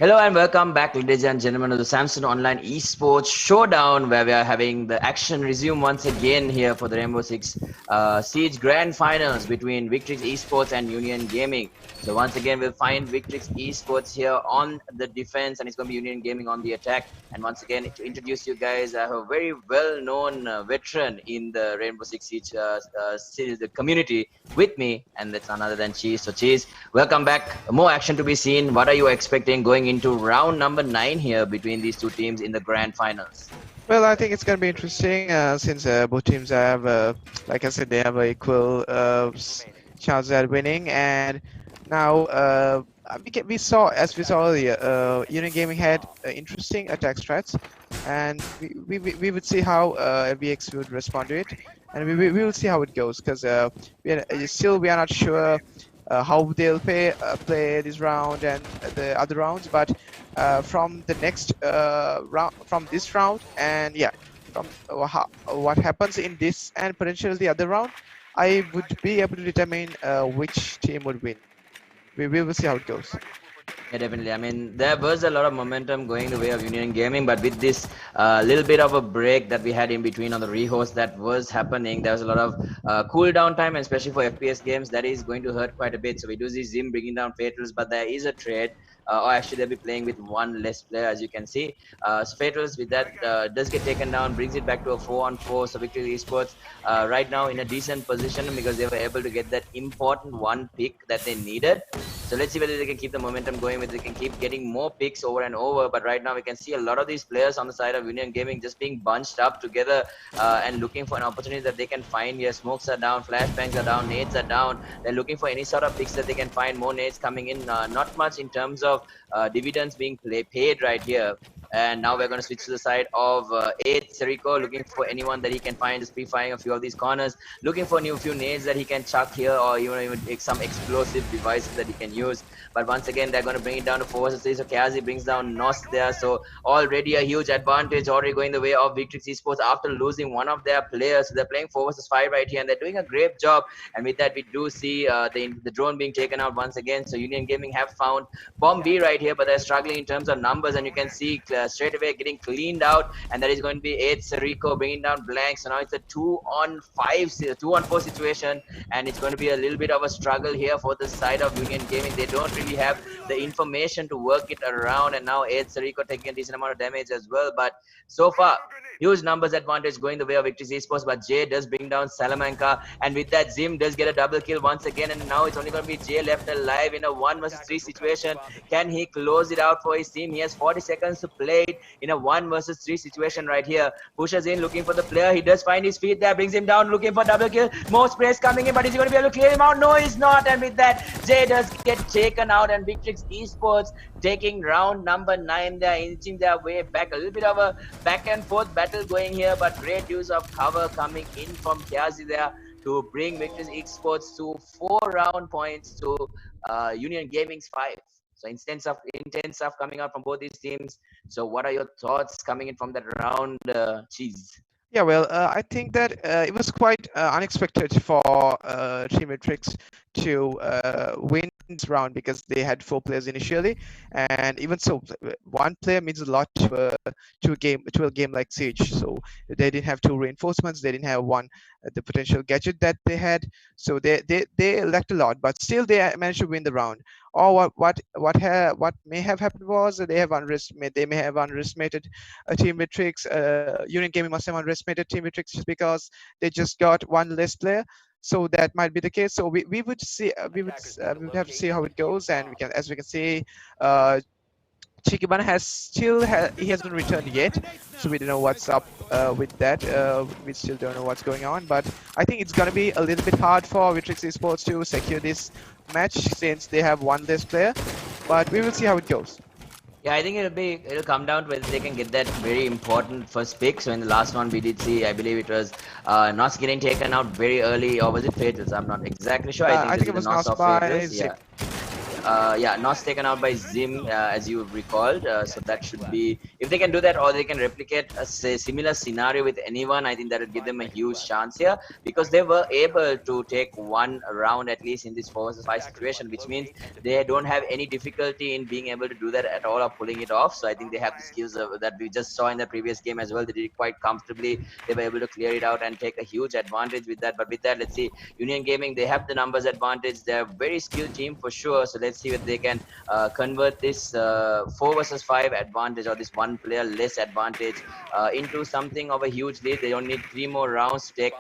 Hello and welcome back, ladies and gentlemen, to the Samsung Online Esports Showdown, where we are having the action resume once again here for the Rainbow Six Siege Grand Finals between Victrix Esports and Union Gaming. So once again, we'll find Victrix Esports here on the defense, and it's going to be Union Gaming on the attack. And once again, to introduce you guys, I have a very well-known veteran in the Rainbow Six Siege the community with me, and that's none other than Cheese. So Cheese, welcome back. More action to be seen. What are you expecting going into round number 9 here between these two teams in the grand finals? Well, I think it's going to be interesting since both teams have, like I said, they have an equal chance at winning. And now we saw earlier, Union Gaming had interesting attack strats, and we would see how VX would respond to it, and we will see how it goes because we are not sure how they'll play this round and the other rounds, but from the next round, from this round, and yeah, from what happens in this and potentially the other round, I would be able to determine which team would win. We will see how it goes. Yeah, definitely. I mean, there was a lot of momentum going the way of Union Gaming, but with this little bit of a break that we had in between on the rehost that was happening, there was a lot of cool down time, and especially for FPS games, that is going to hurt quite a bit. So we do see Zim bringing down Fatals, but there is a trade. Or actually, they'll be playing with one less player, as you can see. So Fatals with that does get taken down, brings it back to a 4-on-4. So Victrix Esports right now in a decent position because they were able to get that important one pick that they needed. So let's see whether they can keep the momentum going, whether they can keep getting more picks over and over. But right now we can see a lot of these players on the side of Union Gaming just being bunched up together and looking for an opportunity that they can find here. Smokes are down, flashbangs are down, nades are down. They're looking for any sort of picks that they can find. More nades coming in, not much in terms of dividends being paid right here. And now we're going to switch to the side of 8th Serico, looking for anyone that he can find, just pre-firing a few of these corners, looking for a few nades that he can chuck here, or even take some explosive devices that he can use. But once again, they're going to bring it down to 4 versus 3. So Kazi brings down Nos there. So already a huge advantage already going the way of Victrix Esports after losing one of their players. So they're playing 4 versus 5 right here, and they're doing a great job. And with that, we do see the drone being taken out once again. So Union Gaming have found Bomb B right here, but they're struggling in terms of numbers, and you can see straight away getting cleaned out, and that is going to be 8 Serico bringing down Blank. So now it's a 2-on-4 situation, and it's going to be a little bit of a struggle here for the side of Union Gaming. They don't really have the information to work it around, and now 8 Serico taking a decent amount of damage as well. But so far, huge numbers advantage going the way of Victrix Esports, but Jay does bring down Salamanca, and with that Zim does get a double kill once again, and now it's only going to be Jay left alive in a 1 versus 3 situation. Can he close it out for his team? He has 40 seconds to play it in a 1 versus 3 situation right here. Pushes in, looking for the player. He does find his feet there, brings him down, looking for double kill. More sprays coming in, but is he going to be able to clear him out? No, he's not. And with that, Jay does get taken out, and Victrix Esports taking round number 9. They're inching their way back. A little bit of a back and forth battle going here, but great use of cover coming in from Kiazi there to bring Victrix Esports to 4 round points to Union Gaming's 5. So intense stuff coming out from both these teams. So what are your thoughts coming in from that round, Cheese? Yeah, well, I think that it was quite unexpected for Team Victrix to win this round because they had 4 players initially, and even so, 1 player means a lot to a game like Siege. So they didn't have 2 reinforcements, they didn't have the potential gadget that they had, so they lacked a lot, but still they managed to win the round. Or what may have happened was that they may have underestimated Team Victrix. Union Gaming must have underestimated Team Victrix just because they just got 1 less player. So that might be the case. So we would see we would have to see how it goes, and we can see Chikibana he hasn't returned yet, so we don't know what's up with that. We still don't know what's going on, but I think it's gonna be a little bit hard for Victrix Esports to secure this match since they have 1 less player, but we will see how it goes. Yeah, I think it'll come down to whether they can get that very important first pick. So in the last one we did see, I believe it was Nos getting taken out very early, or was it Fatals? I'm not exactly sure. I think it was Nos by yeah. Yeah, Nos taken out by Zim, as you recalled. So that should be, if they can do that, or they can replicate a similar scenario with anyone, I think that would give them a huge chance here, because they were able to take one round at least in this 4 versus 5 situation, which means they don't have any difficulty in being able to do that at all or pulling it off. So I think they have the skills that we just saw in the previous game as well. They did it quite comfortably. They were able to clear it out and take a huge advantage with that. But with that, let's see, Union Gaming, they have the numbers advantage. They're a very skilled team for sure. So let's see if they can convert this 4 versus 5 advantage, or this one player less advantage, into something of a huge lead. They don't need 3 more rounds to take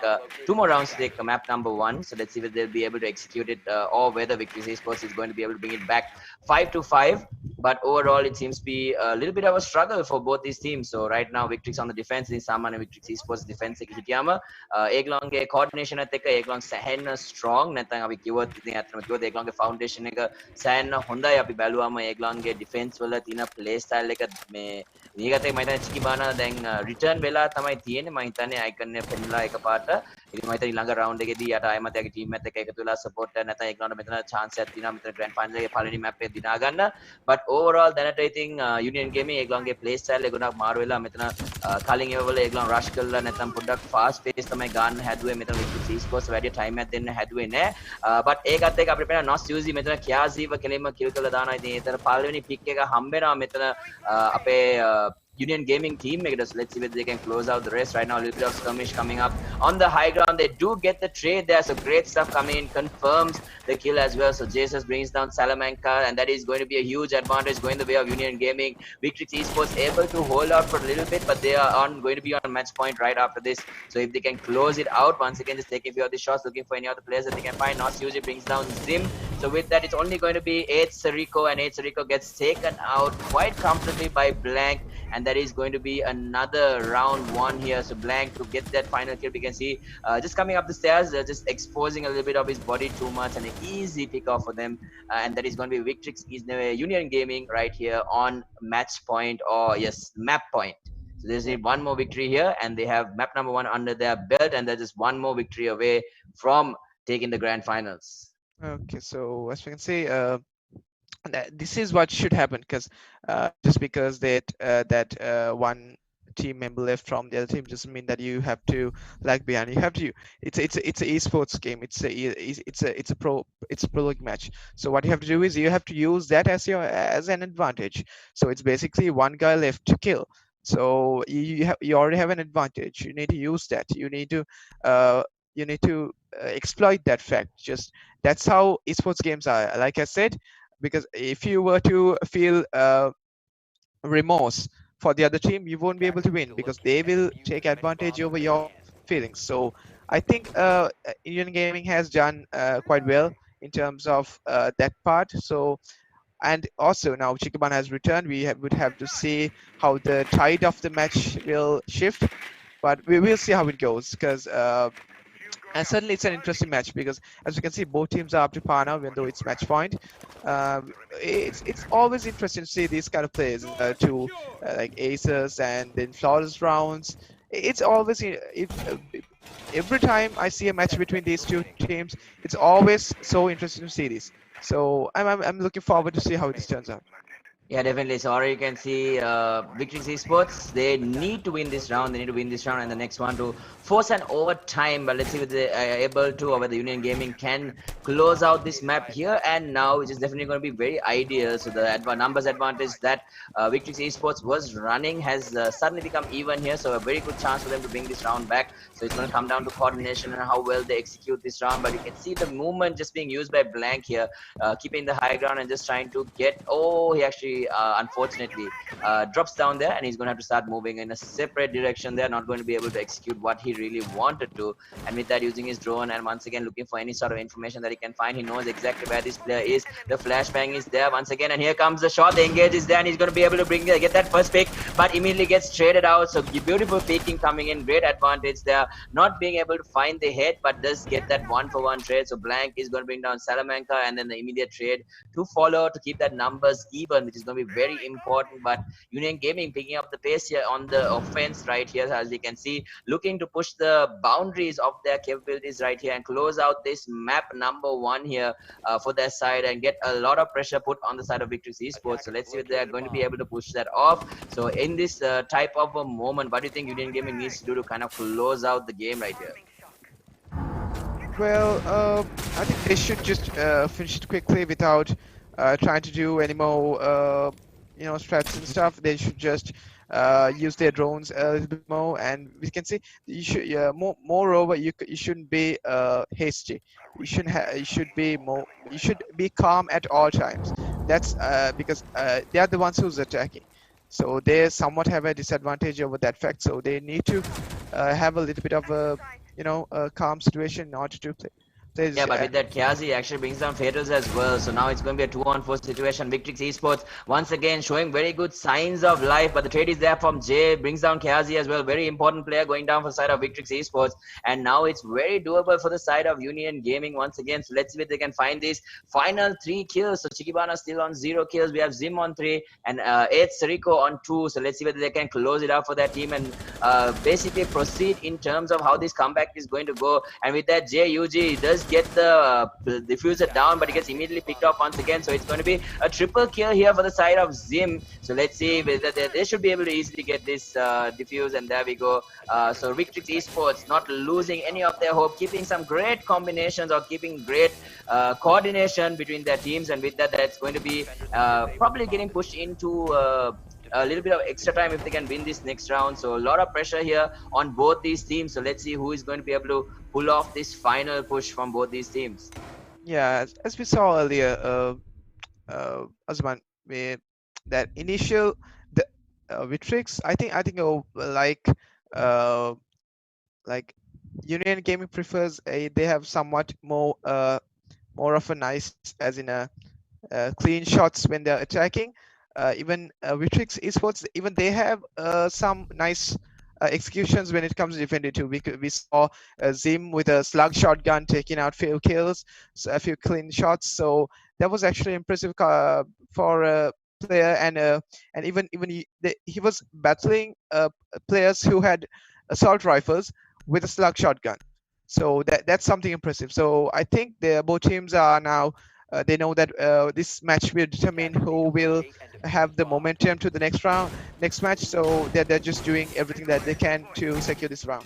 2 more rounds to take map number 1. So let's see if they'll be able to execute it, or whether Victrix Esports is going to be able to bring it back 5-5. But overall, it seems to be a little bit of a struggle for both these teams. So right now, Victrix on the defense, in Saman and Victrix Esports defense එක හිටියාම ඒගොල්ලන්ගේ coordination එකත් එක්ක ඒගොල්ලන් සැහෙන්න strong. නැත්නම් අපි කිව්වොත් ඉතින් අතනම කිව්වොත් ඒගොල්ලන්ගේ foundation එක සැහෙන්න හොඳයි. අපි බැලුවාම ඒගොල්ලන්ගේ defense වල තියෙන play style එක මේ මේකත් එක්ක මම හිතන්නේ චිකිබානා දැන් return වෙලා තමයි තියෙන්නේ. මම හිතන්නේ icon එක පෙන්නලා එකපාරට. ඉතින් මම හිතන්නේ ඊළඟ round එකේදී යට ආයෙමත් එයාගේ team එකත් එක්ක එකතු වෙලා support එක නැත්නම් ඒගොල්ලන්ට මෙතන chance එකක් තියෙනවා මෙතන grand final එකේ පළවෙනි map එක දිනා ගන්න. But overall දැනට ඉතින් Union Gaming ඒගොල්ලන්ගේ play style එක ගොඩක් මාරු වෙලා මෙතන කලින් ඒවල ඒගොල්ලන් rush කරලා නැත්නම් පොඩ්ඩක් fast pace තමයි ගන්න හැදුවේ. මෙතන Victrix Esports වැඩි time එකක් දෙන්න හැදුවේ නැහැ. But ඒකත් එක්ක අපිට පේනවා Nos Uzi මෙතන කියාසීව කෙලින්ම kill කරලා දානවා. ඉතින් ඒතර පළවෙනි pick එක හම්බෙනවා මෙතන අපේ Union Gaming team. So let's see whether they can close out the rest. Right now, a little bit of skirmish coming up on the high ground. They do get the trade there, so great stuff coming in. Confirms the kill as well. So Jesus brings down Salamanca, and that is going to be a huge advantage going the way of Union Gaming. Victrix Esports able to hold out for a little bit, but they are going to be on match point right after this. So if they can close it out, once again, just taking a few of the shots, looking for any other players that they can find. Nos usually brings down Zim. So with that, it's only going to be 8 Sariko, and 8 Sariko gets taken out quite comfortably by Blank. And that is going to be another round 1 here. So Blank to get that final kill. We can see just coming up the stairs, just exposing a little bit of his body too much, and an easy pick off for them. And that is going to be Victrix Union Gaming right here on match point, or yes, map point. So there's one more victory here, and they have map number 1 under their belt, and they're just one more victory away from taking the grand finals. Okay, so as we can see, this is what should happen, because just because that one team member left from the other team doesn't mean that you have to lag behind. You have to. It's an esports game. It's a pro league match. So what you have to do is you have to use that as an advantage. So it's basically one guy left to kill. So you already have an advantage. You need to use that. You need to exploit that fact. Just that's how esports games are. Like I said, because if you were to feel remorse for the other team, you won't be able to win, because they will take advantage over your feelings. So I think Indian Gaming has done quite well in terms of that part. So, and also now Chikaban has returned. We would have to see how the tide of the match will shift, but we will see how it goes, because and certainly it's an interesting match, because as you can see, both teams are up to par now, even though it's match point. It's always interesting to see these kind of players like aces and then flawless rounds. It's always every time I see a match between these two teams, it's always so interesting to see this. So I'm looking forward to see how this turns out. Yeah, definitely. So already you can see Victrix Esports, they need to win this round. They need to win this round and the next one to force an overtime. But let's see whether they are able to, or whether Union Gaming can close out this map here and now, which is definitely going to be very ideal. So the numbers advantage that Victrix Esports was running has suddenly become even here. So a very good chance for them to bring this round back. So it's going to come down to coordination and how well they execute this round. But you can see the movement just being used by Blank here, keeping the high ground and just trying to get, he actually unfortunately drops down there, and he's going to have to start moving in a separate direction. They're not going to be able to execute what he really wanted to, and with that, using his drone and once again looking for any sort of information that he can find. He knows exactly where this player is. The flashbang is there once again, and here comes the shot. The engage is there, and he's going to be able to get that first pick, but immediately gets traded out. So beautiful picking coming in, great advantage there, not being able to find the head, but does get that 1-for-1 trade. So Blank is going to bring down Salamanca, and then the immediate trade to follow to keep that numbers even, which is going to be very important. But Union Gaming picking up the pace here on the offense right here, as we can see, looking to push the boundaries of their capabilities right here and close out this map number 1 here for their side and get a lot of pressure put on the side of Victrix Esports. So let's see if they are going to be able to push that off. So in this type of a moment, what do you think Union Gaming needs to do to kind of close out the game right here? Well, I think they should just finish it quickly without trying to do any more, strats and stuff. They should just use their drones a little bit more, and we can see you should. Yeah, moreover, you shouldn't be hasty. You should be more. You should be calm at all times. That's because they are the ones who's attacking. So they somewhat have a disadvantage over that fact. So they need to have a little bit of a calm situation in order to play. Yeah, but with that, Kiazi actually brings down Fatals as well. So now it's going to be a 2-on-4 situation. Victrix Esports once again showing very good signs of life, but the trade is there from Jay, brings down Kiazi as well. Very important player going down for the side of Victrix Esports. And now it's very doable for the side of Union Gaming once again. So let's see if they can find these final 3 kills. So Chikibana still on 0 kills. We have Zim on 3 and 8 Sariko on 2. So let's see whether they can close it out for that team and basically proceed in terms of how this comeback is going to go. And with that, Jay UG does get the diffuser down, but he gets immediately picked off once again. So it's going to be a triple kill here for the side of Zim. So let's see whether they should be able to easily get this diffuse, and there we go. So Victrix Esports not losing any of their hope, keeping some great combinations or keeping great coordination between their teams, and with that, that's going to be probably getting pushed into a little bit of extra time if they can win this next round. So a lot of pressure here on both these teams. So let's see who is going to be able to pull off this final push from both these teams. Yeah, as we saw earlier, Azman, that initial Victrix, I think like Union Gaming prefers they have somewhat more of a nice, as in a clean shots when they're attacking. Even Victrix Esports, even they have some nice executions when it comes to defending too. We saw Zim with a slug shotgun taking out few kills, so a few clean shots. So that was actually impressive for a player, and even he was battling players who had assault rifles with a slug shotgun. So that's something impressive. So I think both teams are now. They know that this match will determine who will have the momentum to the next match. So they're just doing everything that they can to secure this round.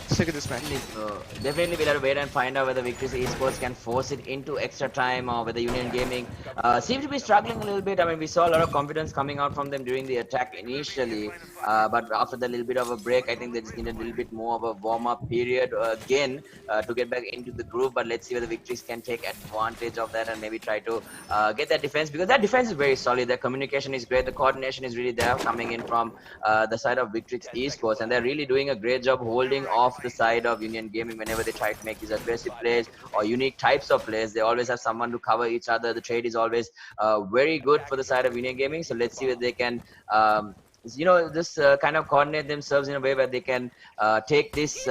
This match. So definitely we'll have to wait and find out whether Victrix Esports can force it into extra time, or whether Union Gaming seems to be struggling a little bit. I mean, we saw a lot of confidence coming out from them during the attack initially, but after the little bit of a break, I think they just need a little bit more of a warm-up period again to get back into the groove. But let's see whether Victrix can take advantage of that and maybe try to get that defense, because that defense is very solid. Their communication is great. The coordination is really there coming in from the side of Victrix Esports, and they're really doing a great job holding off the side of Union Gaming whenever they try to make these aggressive plays or unique types of plays. They always have someone to cover each other. The trade is always very good for the side of Union Gaming. So let's see if they can just kind of coordinate themselves in a way where they can take this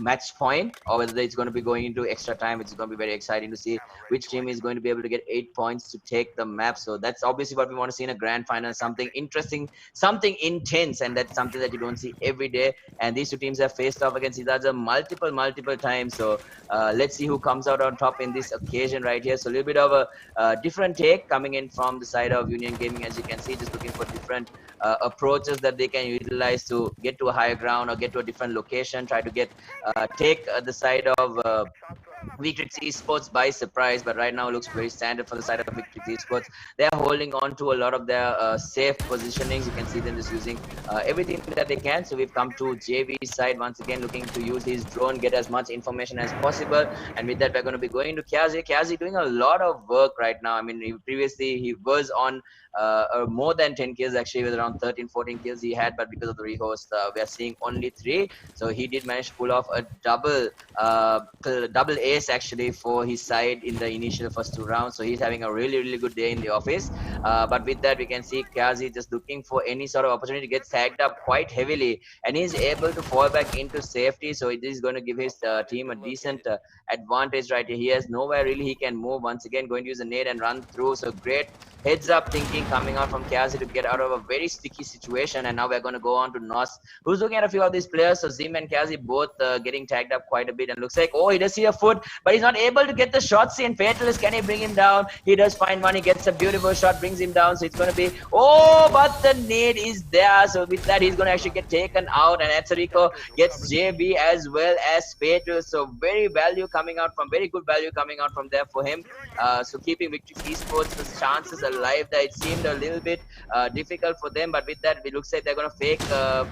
match point, or whether it's going to be going into extra time, which is going to be very exciting to see which team is going to be able to get 8 points to take the map. So that's obviously what we want to see in a grand final, something interesting, something intense, and that's something that you don't see every day. And these two teams have faced off against each other multiple times. So let's see who comes out on top in this occasion right here. So a little bit of a different take coming in from the side of Union Gaming, as you can see, just looking for different approaches that they can utilize to get to a higher ground or get to a different location, try to get take the side of Victrix Esports by surprise. But right now it looks very standard for the side of Victrix Esports. They are holding on to a lot of their safe positionings. You can see them just using everything that they can. So we've come to JV's side once again, looking to use his drone, get as much information as possible. And with that, we're going to be going to Kiazi. Kiazi doing a lot of work right now. I mean, previously he was on more than 10 kills, actually, with around 13-14 kills he had, but because of the rehost, we are seeing only 3. So he did manage to pull off a double ace ace actually for his side in the initial first 2 rounds. So he's having a really good day in the office. But with that, we can see Kazi just looking for any sort of opportunity to get tagged up quite heavily, and he's able to fall back into safety. So it is going to give his team a decent advantage right here. He has nowhere really he can move. Once again, going to use a nade and run through. So great heads up thinking coming out from Kazi to get out of a very sticky situation. And now we're going to go on to Nos, who's looking at a few of these players. So Zim and Kazi both getting tagged up quite a bit, and looks like, oh, he does see a foot, but he's not able to get the shots in. Fatalist, can he bring him down? He does find one. He gets a beautiful shot, brings him down. So it's going to be, oh, but the nade is there. So with that, he's going to actually get taken out, and Atsariko gets JB as well as Fatalist. So very good value coming out from there for him. So keeping Victrix Esports' chances alive there. It seemed a little bit difficult for them, but with that, it looks like they're going to fake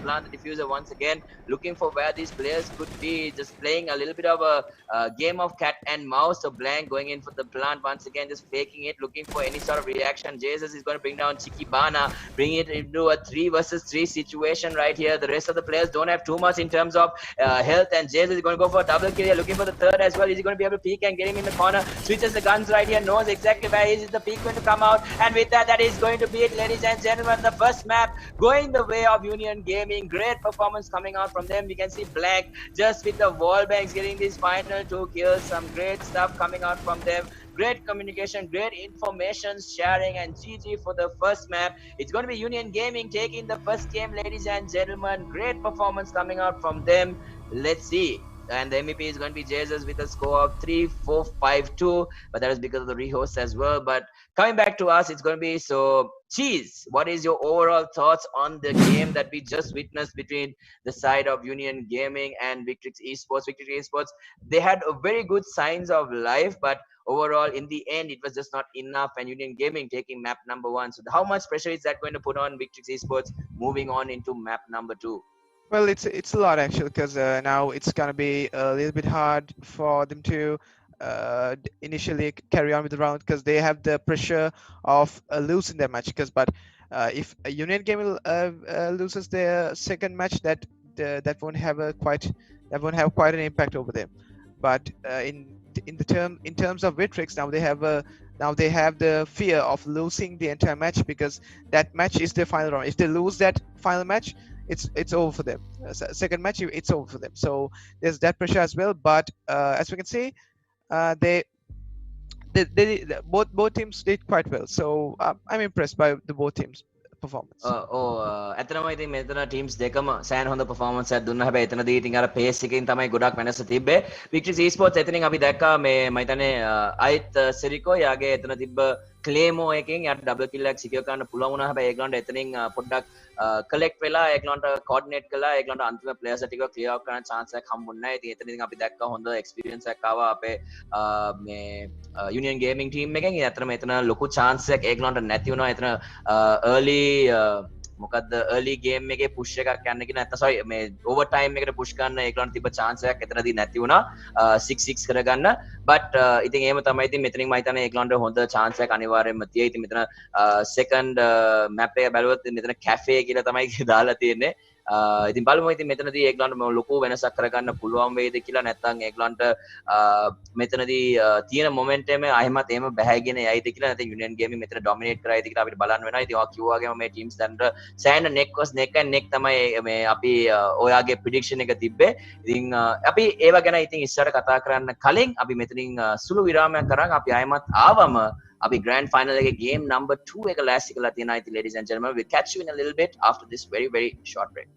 plant the diffuser once again, looking for where these players could be, just playing a little bit of a game of cat and mouse. So Blank going in for the plant once again, just faking it, looking for any sort of reaction. Jesus is going to bring down Chikibana, bring it into a 3 versus 3 situation right here. The rest of the players don't have too much in terms of health, and Jesus is going to go for a double kill here, looking for the third as well. Is he going to be able to peek and get him in the corner? Switches the guns right here, knows exactly where is the peak going to come out, and with that, that is going to be it, ladies and gentlemen. The first map going the way of Union Gaming. Great performance coming out from them. We can see Blank just with the wall banks getting these final 2 kills. Some great stuff coming out from them. Great communication, great information sharing, and GG for the first map. It's going to be Union Gaming taking the first game, ladies and gentlemen. Great performance coming out from them. Let's see. And the MVP is going to be Jesus with a score of 3-4-5-2, but that is because of the rehost as well. But coming back to us, it's going to be, so Cheese, what is your overall thoughts on the game that we just witnessed between the side of Union Gaming and Victrix Esports? Victrix Esports, they had a very good signs of life, but overall in the end it was just not enough, and Union Gaming taking map number 1. So how much pressure is that going to put on Victrix Esports moving on into map number 2? Well, it's a lot actually, because now it's gonna be a little bit hard for them to initially carry on with the round, because they have the pressure of losing their match. But if Union Gaming loses their second match, that won't have quite an impact over them. But in terms of Victrix, now they have the fear of losing the entire match, because that match is their final round. If they lose that final match, it's over for them. Second match, it's over for them. So there's that pressure as well. But as we can see, they both teams did quite well. So I'm impressed by the both teams' performance. ඇතනම ඉතින් මෙතන teams දෙකම සෑහෙන හොඳ performance එකක් දුන්නා. හැබැයි එතනදී ඉතින් අර pace එකකින් තමයි ගොඩක් වෙනස තිබ්බේ. Victrix Esports එතනින් අපි දැක්කා මේ මම හිතන්නේ අයිත් සෙරිකෝ යාගේ එතන තිබ්බ ක්ලේමෝ එකෙන් යාට ඩබල් කිල් එකක් සිකියර් කරන්න පුළුවන් වුණා. හැබැයි ඒගොල්ලන්ට එතනින් පොඩ්ඩක් කලෙක්ට් වෙලා ඒගොල්ලන්ට කෝඩිනේට් කළා. ඒගොල්ලන්ට අන්තිම ප්ලේයර්ස් ටික ක්ලියර් අවුට් කරන්න chance එකක් හම්බුන්නේ නැහැ. ඉතින් එතනින් අපි දැක්කා හොඳ experience එකක් ආවා අපේ මේ Union Gaming team එකෙන්. ඇත්තටම එතන ලොකු chance එකක් ඒගොල්ලන්ට නැති වුණා. එතන early මොකක්ද early game එකේ push එකක් යන්න කියන නැත්නම් sorry මේ over time එකට push කරන්න ඒගොල්ලන්ට තිබ්බ chance එකක් එතනදී නැති වුණා 6-6 කරගන්න. but ඉතින් එහෙම තමයි. ඉතින් මෙතනින් මම හිතන්නේ ඒගොල්ලන්ට හොඳ chance එකක් අනිවාර්යයෙන්ම තියෙයි. ඉතින් මෙතන second map එක බැලුවොත් මෙතන cafe කියලා තමයි දාලා තියෙන්නේ. ඉතින් බලමු ඉතින් මෙතනදී ඒගොල්ලන්ට ලොකු වෙනසක් කරගන්න පුළුවන් වේද කියලා. නැත්නම් ඒගොල්ලන්ට මෙතනදී තියෙන මොමන්ටම් එක ආයෙමත් එහෙම බැහැගෙන යයිද කියලා. නැත්නම් Union Gaming මෙතන dominate කරයිද කියලා අපිට බලන්න වෙනවා. ඉතින් ඔයා කිව්වා වගේම මේ teams දැන්ට සෑහෙන neck was neck and neck තමයි මේ අපි ඔයාගේ prediction එක තිබ්බේ. ඉතින් අපි ඒව ගැන ඉතින් ඉස්සරට කතා කරන්න කලින් අපි මෙතනින් සුළු විරාමයක් කරන් අපි ආයෙමත් ආවම අපි grand final එකේ game number 2 එක ලෑස්ති කරලා තියෙනවා. ඉතින් ladies and gentlemen, we'll catch you in a little bit after this very short break.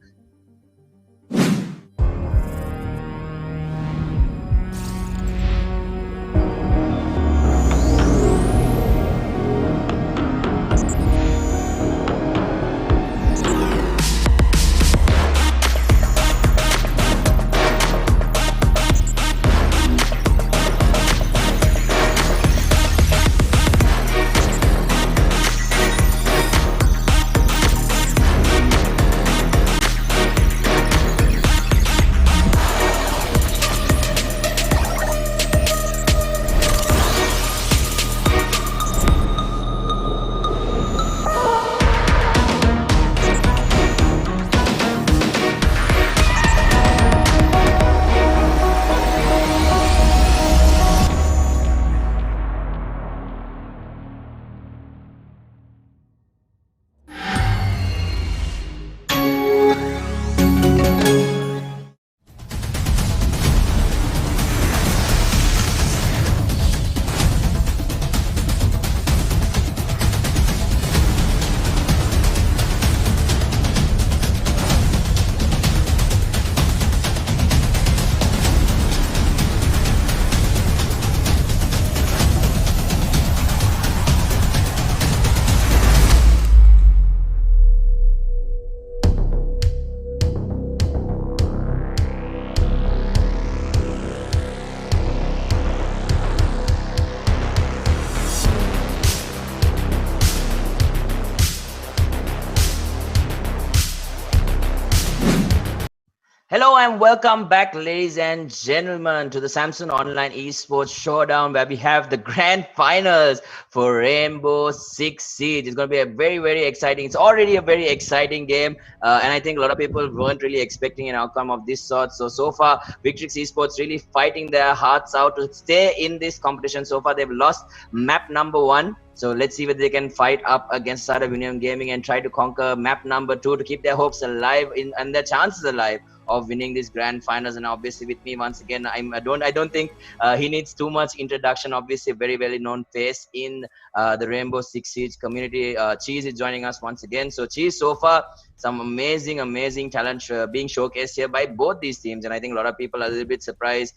and welcome back, ladies and gentlemen, to the Samsung Online Esports Showdown, where we have the grand finals for Rainbow Six Siege. It's going to be a very, very exciting. It's already a very exciting game, and I think a lot of people weren't really expecting an outcome of this sort. So far, Victrix Esports really fighting their hearts out to stay in this competition. So far, they've lost map number 1. So let's see whether they can fight up against Startup Union Gaming and try to conquer map number 2 to keep their hopes alive and their chances alive of winning this grand finals. And obviously with me once again, I don't think he needs too much introduction. Obviously a very well known face in the Rainbow Six Siege community. Cheese is joining us once again. So Cheese, so far some amazing talent being showcased here by both these teams, and I think a lot of people are a little bit surprised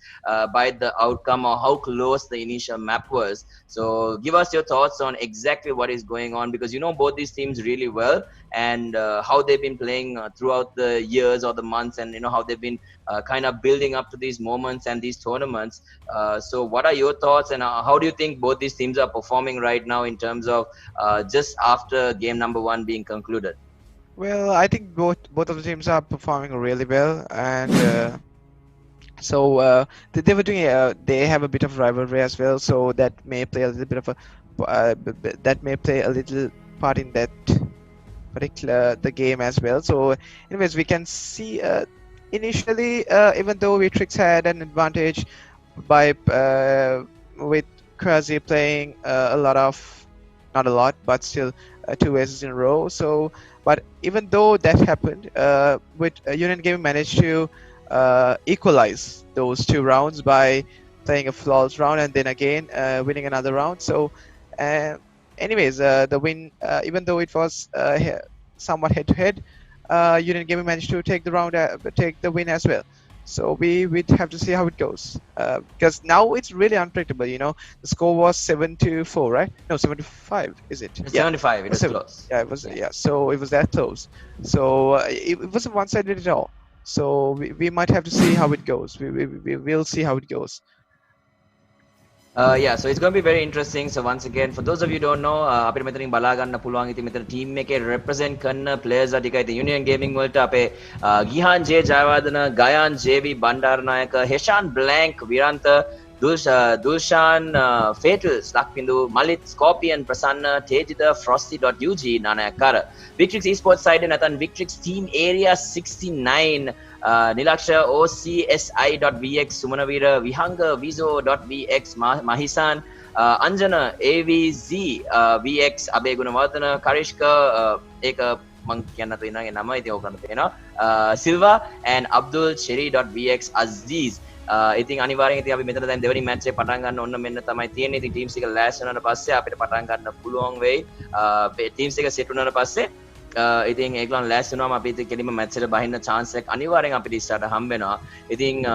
by the outcome or how close the initial map was. So give us your thoughts on exactly what is going on, because you know both these teams really well, and how they've been playing throughout the years or the months, and you know how they've been kind of building up to these moments and these tournaments. So what are your thoughts, and how do you think both these teams are performing right now in terms of just after game number 1 being concluded? Well, I think both of the teams are performing really well, and they were doing. They have a bit of rivalry as well, so that may play a little bit of a that may play a little part in that particular the game as well. So, anyways, we can see initially, even though Victrix had an advantage by with Quasi playing a lot of, not a lot, but still 2 aces in a row. So, but even though that happened, with Union Gaming managed to equalize those 2 rounds by playing a flawless round and then again winning another round. So, anyways, the win, even though it was somewhat head-to-head, Union Gaming managed to take the win as well. So we'd have to see how it goes, because now it's really unpredictable. You know, the score was 7-4, right? No, 7-5, is it? 75. It was close. Yeah, it was. Yeah, so it was that close. So it wasn't one-sided at all. So we might have to see how it goes. We will see how it goes. Yeah, so it's going to be very interesting. So once again, for those of you who don't know, අපිට මෙතනින් බලා ගන්න පුළුවන් ඉතින් මෙතන team එකේ represent කරන players ලා ටිකයි ඉතින් Union Gaming වලට අපේ ගිහාන් ජේ ජයවර්ධන, ගයාන් ජේවි Bandaranaike, Heshan Blank, Virantha, Dulshan, Fatals, Lakpindu, Malit, Scorpion, Prasanna, Tejida, Frosty.ug, Nanayakara. Victrix Esports side Nathan Victrix Team Area69, Nilaksha, OCSI.vx, Sumanavira, Vihanga, Vizo.vx, Mahisan, Anjana, AVZ, VX, Abe Gunawardana, Karishka, Eka, Silva, and Abdul Cherry.vx, Aziz. ඉතින් අනිවාර්යෙන් ඉතින් අපි මෙතන දැන් දෙවෙනි match එක පටන් ගන්න ඕන මෙන්න තමයි තියෙන්නේ. ඉතින් ටීම්ස් එක ලෑස්ති වුණාට පස්සේ අපිට පටන් ගන්න පුළුවන් වෙයි. ටීම්ස් එක සෙට් වුණාට පස්සේ ඉතින් ඒගොල්ලන් ලෑස්ති වුණාම අපි ඉතින් කෙලින්ම මැච් එකට බහින්න chance එකක් අනිවාර්යෙන් අපිට ඉස්සරහට හම්බ වෙනවා. ඉතින්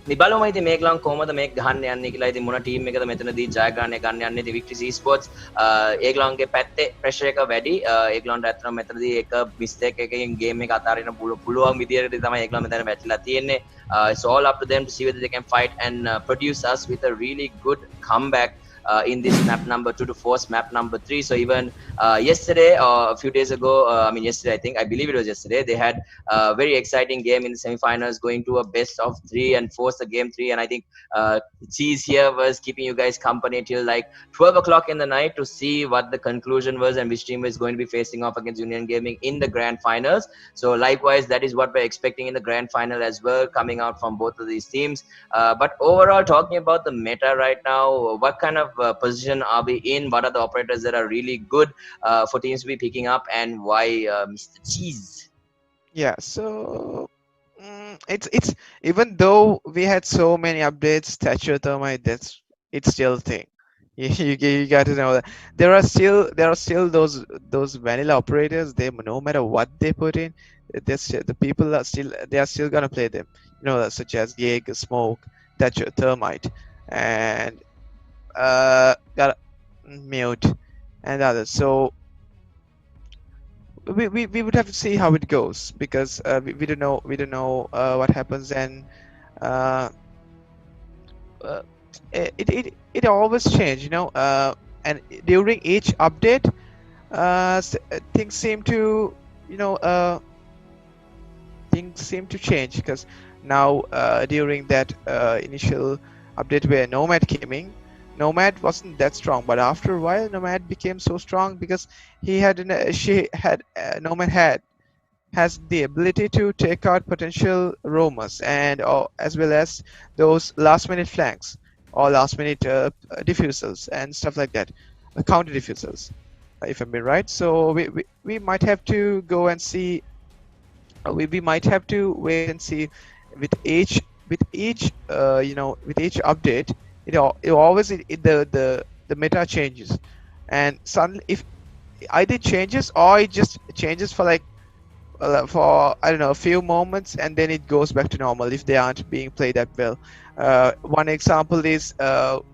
මේ බලමු ඉතින් මේගොල්ලන් කොහමද මේක ගහන්න යන්නේ කියලා. ඉතින් මොන ටීම් එකද මෙතනදී ජයග්‍රහණය ගන්න යන්නේ. ඉතින් Victrix Esports ඒගොල්ලන්ගේ පැත්තේ ප්‍රෙෂර් එක වැඩි. ඒගොල්ලන්ට ඇත්තටම මෙතනදී එක මිස්ටේක් එකකින් ගේම් එක අතාරින්න පුළුවන් විදියට තමයි ඒගොල්ලන් මෙතන වැටිලා තියෙන්නේ. It's all up to them to see whether they can fight and produce us with a really good comeback in this map number 2 to force map number 3. So even yesterday or a few days ago, I believe it was yesterday, they had a very exciting game in the semi-finals, going to a best of 3 and force the game 3. And I think Cheese here was keeping you guys company till like 12 o'clock in the night to see what the conclusion was and which team is going to be facing off against Union Gaming in the grand finals. So likewise, that is what we're expecting in the grand final as well, coming out from both of these teams. But overall, talking about the meta right now, what kind of position are we in? What are the operators that are really good for teams to be picking up, and why, Mr. Cheese? Yeah, so it's even though we had so many updates, Statue Thermite, it's still a thing. You got to know that there are still those vanilla operators. They, no matter what they put in, the people are still gonna play them. You know, such as Jaeger, Smoke, Thatcher, Thermite, and got Mute and others. So we would have to see how it goes, because we don't know what happens, and it always change, you know, and during each update things seem to, you know, things seem to change because now during that initial update where Nomad came in, Nomad wasn't that strong, but after a while, Nomad became so strong because he had she had Nomad has the ability to take out potential roamers and as well as those last minute flanks or last minute diffusals and stuff like that, counter diffusals, if I'm being right. So we might have to go and see. We might have to wait and see with each with each update. It always the meta changes, and suddenly if either changes or it just changes for like for I don't know a few moments and then it goes back to normal if they aren't being played that well. One example is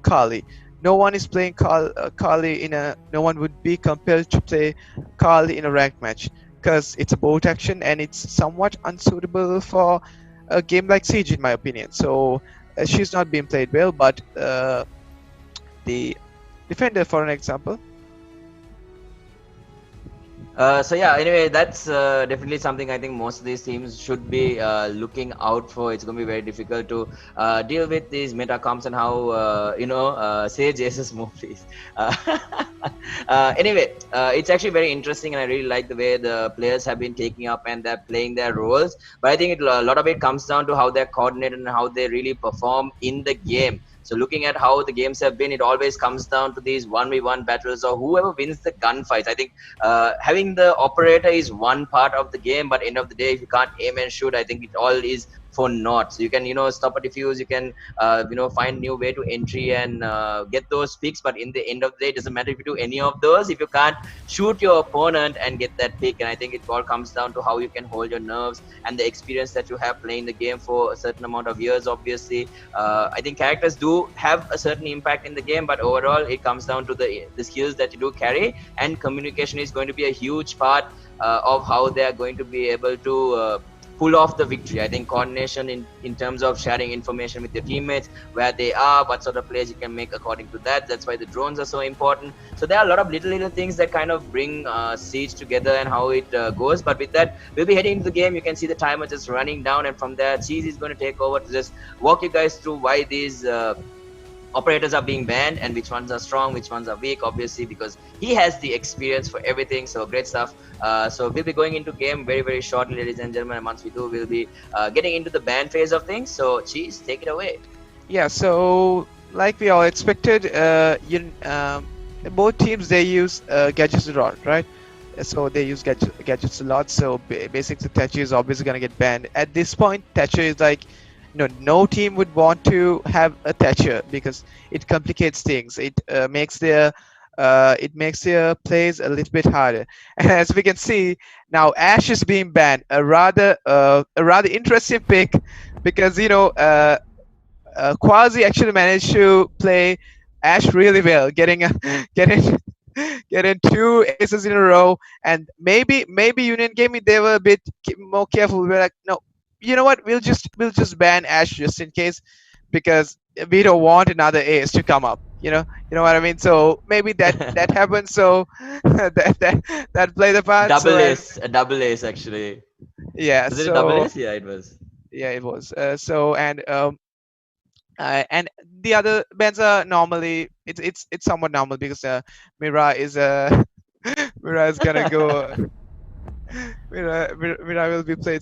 Kali. No one is playing Kali in a. No one would be compelled to play Kali in a ranked match because it's a bolt action and it's somewhat unsuitable for a game like Siege, in my opinion. So she's not being played well, but the Defender, for an example. So yeah, anyway, that's definitely something I think most of these teams should be looking out for. It's going to be very difficult to deal with these meta comps and how Sage aces move these. Uh, anyway, it's actually very interesting, and I really like the way the players have been taking up and they're playing their roles. But I think a lot of it comes down to how they're coordinated and how they really perform in the game. So looking at how the games have been, it always comes down to these 1v1 battles or whoever wins the gunfights. I think having the operator is one part of the game, but end of the day, if you can't aim and shoot, I think it all is for naught. So you can stop a defuse, you can find new way to entry and get those picks, but in the end of the day, it doesn't matter if you do any of those if you can't shoot your opponent and get that pick. And I think it all comes down to how you can hold your nerves and the experience that you have playing the game for a certain amount of years. Obviously, I think characters do have a certain impact in the game, but overall it comes down to the skills that you do carry, and communication is going to be a huge part of how they are going to be able to pull off the victory. I think coordination in terms of sharing information with your teammates, where they are, what sort of plays you can make according to that. That's why the drones are so important. So there are a lot of little things that kind of bring Siege together and how it goes. But with that, we'll be heading into the game. You can see the timer just running down, and from there, Siege is going to take over to just walk you guys through why these operators are being banned and which ones are strong, which ones are weak, obviously, because he has the experience for everything. So great stuff. So we'll be going into game very shortly, ladies and gentlemen, and once we do, we'll be getting into the ban phase of things. So Cheese, take it away. Yeah, so like we all expected, both teams, they use gadgets a lot, right? So they use gadgets a lot. So basically, Thatcher is obviously gonna get banned. At this point, Thatcher is like, no team would want to have a Thatcher because it complicates things. It makes their plays a little bit harder. And as we can see now, Ashe is being banned. A rather interesting pick because Quasi actually managed to play Ashe really well, getting getting two aces in a row. And maybe Union Gaming, they were a bit more careful. We're like, no, you know what? We'll just ban Ashe just in case, because we don't want another ace to come up. You know what I mean. So maybe that happened. So that played a part. A double ace actually. Yeah. Was it a double ace? Yeah, it was. Yeah, it was. And the other bands are normally it's somewhat normal because Mira is Mira is gonna go. Mira will be played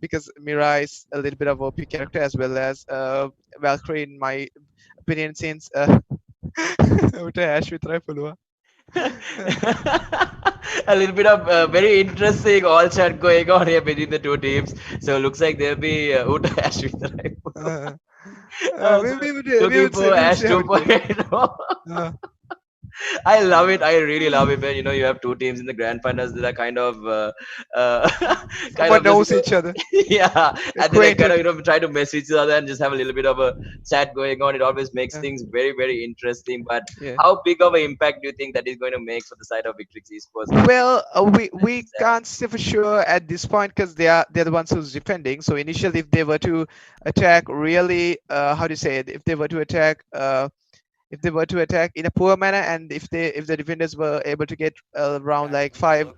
because Mira is a little bit of OP character as well as Valkyrie, in my opinion, since Ash with Raipulua. A little bit of very interesting all chat going on here between the two teams. So looks like there'll be Uta Ash with Raipulua. Looking for Ash 2.0. I love it. I really love it when you have two teams in the grand finals that are kind of knows each other. Yeah, and then they kind of try to mess with each other and just have a little bit of a chat going on. It always makes things very interesting. But how big of an impact do you think that is going to make for the side of Victrix Esports? Well, we can't say for sure at this point because they're the ones who's defending. So initially, if they were to attack, really, how do you say it? If they were to attack if they were to attack in a poor manner, and if the defenders were able to get around like five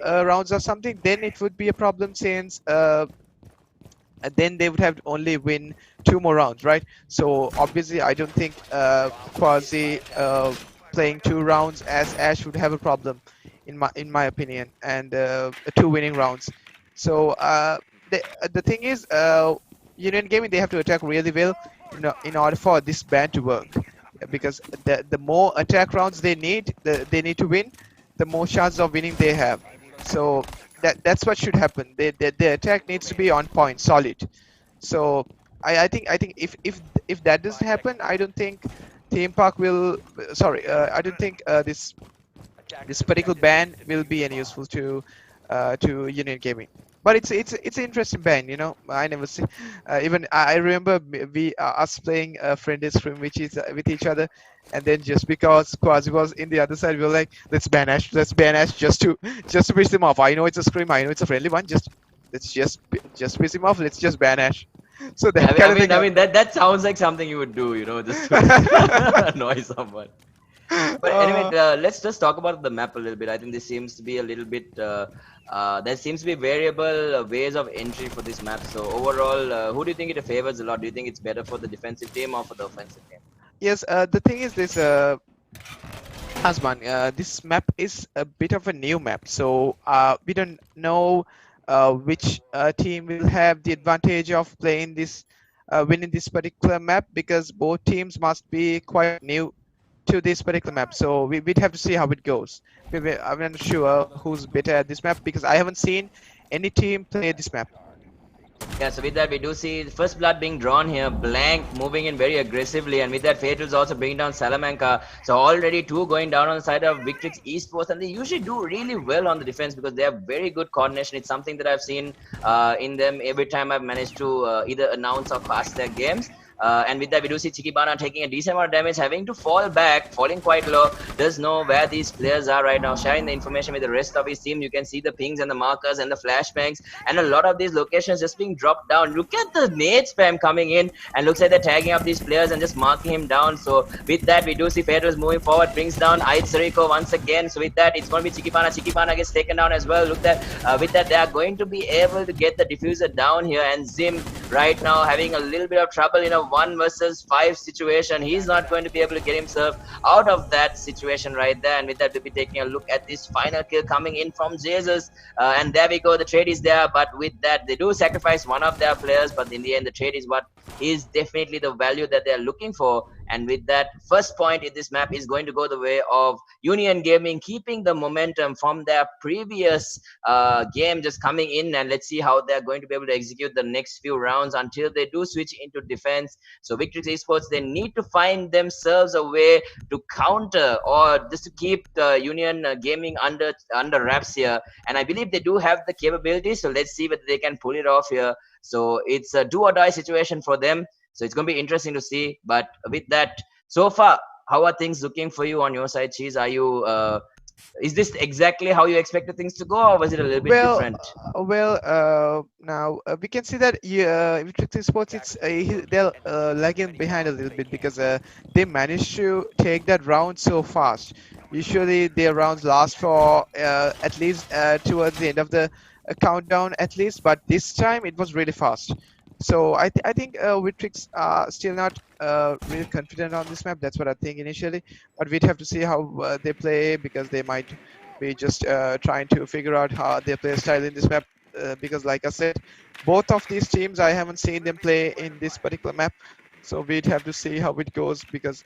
rounds or something, then it would be a problem, since then they would have to only win 2 more rounds, right? So obviously, I don't think Quasi playing 2 rounds as Ash would have a problem, in my opinion, and 2 winning rounds. So the thing is, Union Gaming, they have to attack really well in order for this ban to work, because the more attack rounds they need to win, the more chances of winning they have. So that's what should happen. The attack needs to be on point, solid. So I think if that doesn't happen, I don't think theme park will. Sorry, I don't think this particular ban will be any useful to Union Gaming. But it's an interesting ban, you know. I never see. Even I remember we us playing a friendly scrim with each other, and then just because Quasi was in the other side, we were like, let's ban Ash just to piss him off. I know it's a scrim, I know it's a friendly one. Let's piss him off. Let's just ban Ash. So Yeah, that kind of thing. I mean that sounds like something you would do, just to annoy someone. But anyway, let's just talk about the map a little bit. I think this seems to be a little bit. There seems to be variable ways of entry for this map. So overall, who do you think it favors a lot? Do you think it's better for the defensive team or for the offensive team? Yes, the thing is this, Asman, this map is a bit of a new map, so we don't know which team will have the advantage of playing this, winning this particular map, because both teams must be quite new to this particular map. So we'd have to see how it goes. I'm not sure who's better at this map, because I haven't seen any team play this map. Yeah, so with that we do see the first blood being drawn here, Blank moving in very aggressively, and with that Fatal's also bringing down Salamanca. So already 2 going down on the side of Victrix Esports, and they usually do really well on the defense because they have very good coordination. It's something that I've seen in them every time I've managed to either announce or cast their games. And with that, we do see Chikibana taking a decent amount of damage, having to fall back, falling quite low. Does know where these players are right now, sharing the information with the rest of his team. You can see the pings and the markers and the flashbangs, and a lot of these locations just being dropped down. Look at the nade spam coming in, and looks like they're tagging up these players and just marking him down. So with that, we do see Fedor's moving forward, brings down Aitsariko once again. So with that, it's going to be Chikibana. Chikibana gets taken down as well. Look at with that, they are going to be able to get the diffuser down here, and Zim right now having a little bit of trouble in a 1 versus 5 situation. He's not going to be able to get himself out of that situation right there. And with that, we'll be taking a look at this final kill coming in from Jesus. And there we go. The trade is there. But with that, they do sacrifice one of their players. But in the end, the trade is what is definitely the value that they're looking for. And with that, first point in this map is going to go the way of Union Gaming, keeping the momentum from their previous game just coming in. And let's see how they're going to be able to execute the next few rounds until they do switch into defense. So Victrix Esports, they need to find themselves a way to counter or just to keep the Union Gaming under wraps here. And I believe they do have the capability. So let's see whether they can pull it off here. So it's a do or die situation for them. So it's going to be interesting to see. But with that, so far, how are things looking for you on your side, Cheese? Are you is this exactly how you expected things to go, or was it a little bit different? Now we can see that Victrix Esports, they're lagging behind a little bit, because they managed to take that round so fast. Usually their rounds last for at least towards the end of the countdown at least, but this time it was really fast. So I think Victrix are still not really confident on this map. That's what I think initially, but we'd have to see how they play, because they might be just trying to figure out how they play style in this map. Because like I said, both of these teams, I haven't seen them play in this particular map, so we'd have to see how it goes. Because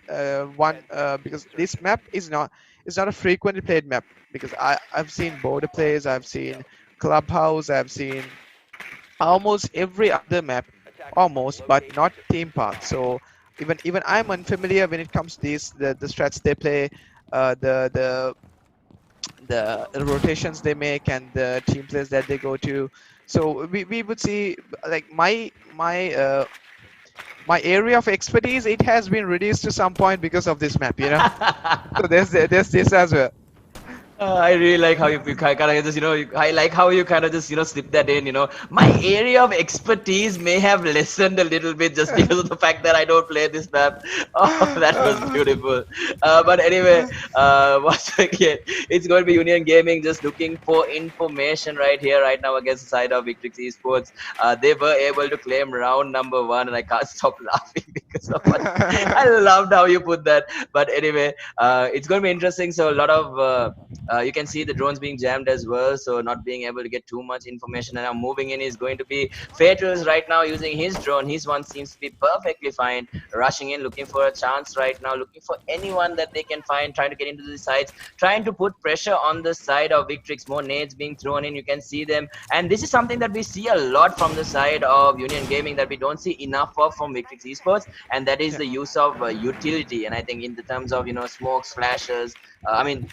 because this map is not a frequently played map. Because I've seen border plays, I've seen clubhouse, I've seen almost every other map, almost, but not theme park. So even I'm unfamiliar when it comes to these the strats they play, the rotations they make, and the team plays that they go to. So we would see, like, my area of expertise, it has been reduced to some point because of this map, So there's this as well. I really like how you kind of just, I like how you kind of just, slip that in, My area of expertise may have lessened a little bit just because of the fact that I don't play this map. Oh, that was beautiful. But anyway, once again, it's going to be Union Gaming just looking for information right here, right now against the side of Victrix Esports. They were able to claim round number 1, and I can't stop laughing because of what I loved how you put that. But anyway, it's going to be interesting. So a lot of you can see the drones being jammed as well, so not being able to get too much information. And now moving in is going to be Fatus right now using his drone. His one seems to be perfectly fine, rushing in, looking for a chance right now, looking for anyone that they can find, trying to get into the sides, trying to put pressure on the side of Victrix. More nades being thrown in, you can see them. And this is something that we see a lot from the side of Union Gaming that we don't see enough of from Victrix Esports, and that is Yeah. the use of utility. And I think in the terms of, smokes, flashes,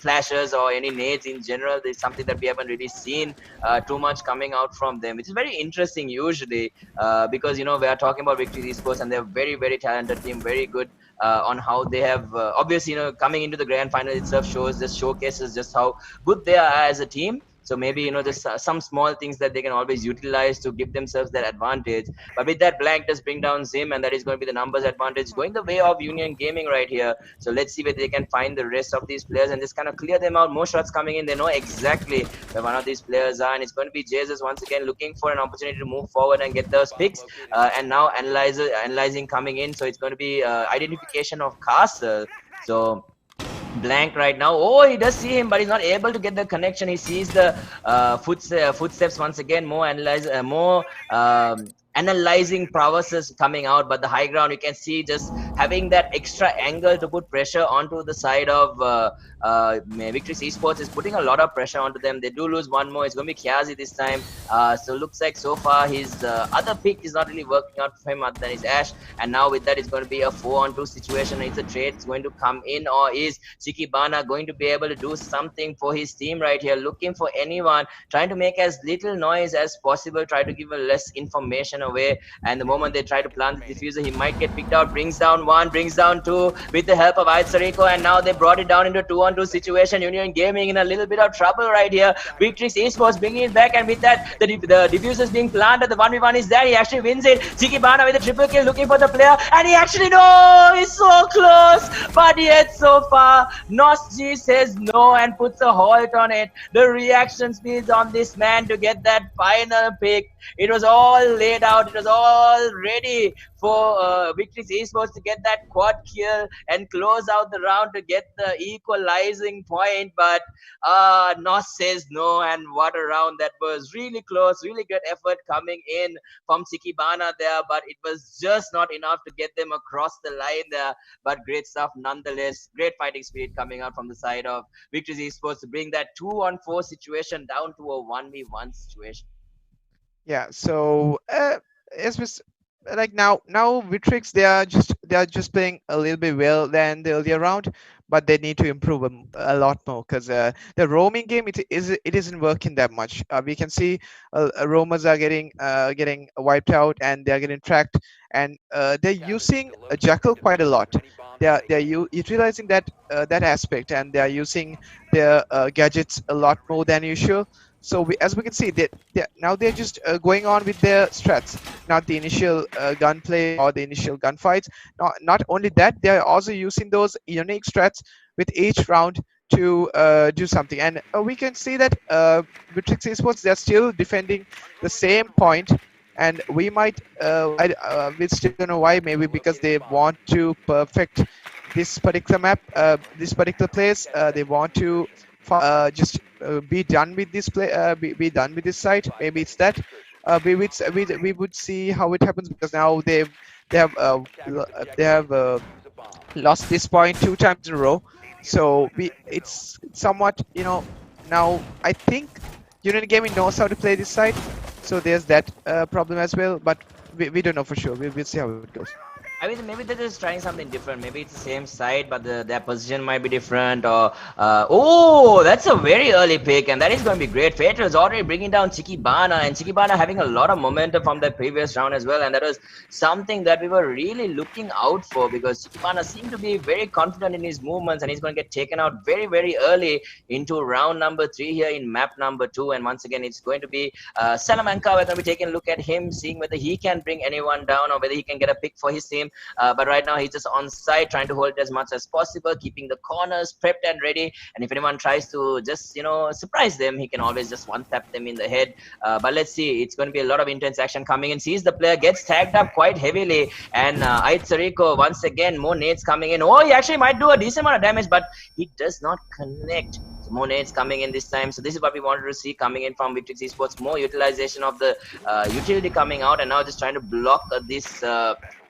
flashes or any nades in general, there's something that we haven't really seen too much coming out from them, which is very interesting usually, because we are talking about Victory Esports and they're very, very talented team, very good on how they have obviously, coming into the grand final itself showcases just how good they are as a team. So maybe, just some small things that they can always utilize to give themselves that advantage. But with that, blank does bring down Zim, and that is going to be the numbers advantage going the way of Union Gaming right here. So let's see whether they can find the rest of these players and just kind of clear them out. More shots coming in. They know exactly where one of these players are, and it's going to be Jesus once again looking for an opportunity to move forward and get those picks. And now analyzing coming in. So it's going to be identification of Castle. So blank right now. Oh, he does see him, but he's not able to get the connection. He sees the footsteps once again. More analyzing prowesses coming out, but the high ground, you can see just having that extra angle to put pressure onto the side of Victrix Esports is putting a lot of pressure onto them. They do lose one more. It's going to be Kiazi this time. So looks like so far his other pick is not really working out for him other than his Ash. And now with that, it's going to be a 4-on-2 situation. It's a trade. It's going to come in, or is Sikibana going to be able to do something for his team right here? Looking for anyone, trying to make as little noise as possible, try to give a less information away. And the moment they try to plant the diffuser, he might get picked out. Brings down 1, brings down 2 with the help of Aitsariko, and now they brought it down into 2-on-2 situation. Union Gaming in a little bit of trouble right here. Victrix Esports bringing it back, and with that, the diffusers being planted. The 1v1 is there. He actually wins it. Sikibana with a triple kill, looking for the player, and he actually, no, he's so close, but yet so far. Nosji says no and puts a halt on it. The reaction speeds on this man to get that final pick. It was all laid out. It was all ready for Victrix Esports to get that quad kill and close out the round to get the equalizing point. But Nos says no, and what a round that was. Really close, really good effort coming in from Sikibana there, but it was just not enough to get them across the line there. But great stuff nonetheless. Great fighting spirit coming out from the side of Victrix Esports to bring that 2-on-4 situation down to a 1v1 situation. Yeah. So as we like now Victrix, they are just playing a little bit well than the earlier round, but they need to improve a lot more because the roaming game it isn't working that much. We can see roamers are getting wiped out and they are getting tracked, and they're using a jackal quite a lot. They're utilizing that aspect, and they are using their gadgets a lot more than usual. So as we can see, now they're just going on with their strats, not the initial gunplay or the initial gunfights. Not only that, they are also using those unique strats with each round to do something. And we can see that Victrix Esports, they're still defending the same point, and we might we still don't know why. Maybe because they want to perfect this particular map, this particular place. They want to just be done with this play, be done with this site. Maybe it's that. We would see how it happens, because now they have lost this point 2 times in a row. So it's somewhat, now I think Union Gaming knows how to play this side, so there's that problem as well. But we don't know for sure. We'll see how it goes. I mean, maybe they're just trying something different. Maybe it's the same side, but their position might be different. Or oh, that's a very early pick, and that is going to be great. Fatal is already bringing down Chikibana, and Chikibana having a lot of momentum from that previous round as well. And that was something that we were really looking out for because Chikibana seemed to be very confident in his movements, and he's going to get taken out very, very early into round number 3 here in map number 2. And once again, it's going to be Salamanca. We're going to be taking a look at him, seeing whether he can bring anyone down or whether he can get a pick for his team. But right now he's just on site trying to hold it as much as possible, keeping the corners prepped and ready. And if anyone tries to just surprise them, he can always just one tap them in the head. But let's see, it's going to be a lot of intense action coming in. Sees the player gets tagged up quite heavily, and Aitsariko once again more nades coming in. Oh, he actually might do a decent amount of damage, but he does not connect. So more nades coming in this time. So this is what we wanted to see coming in from Victrix Esports. More utilization of the utility coming out, and now just trying to block this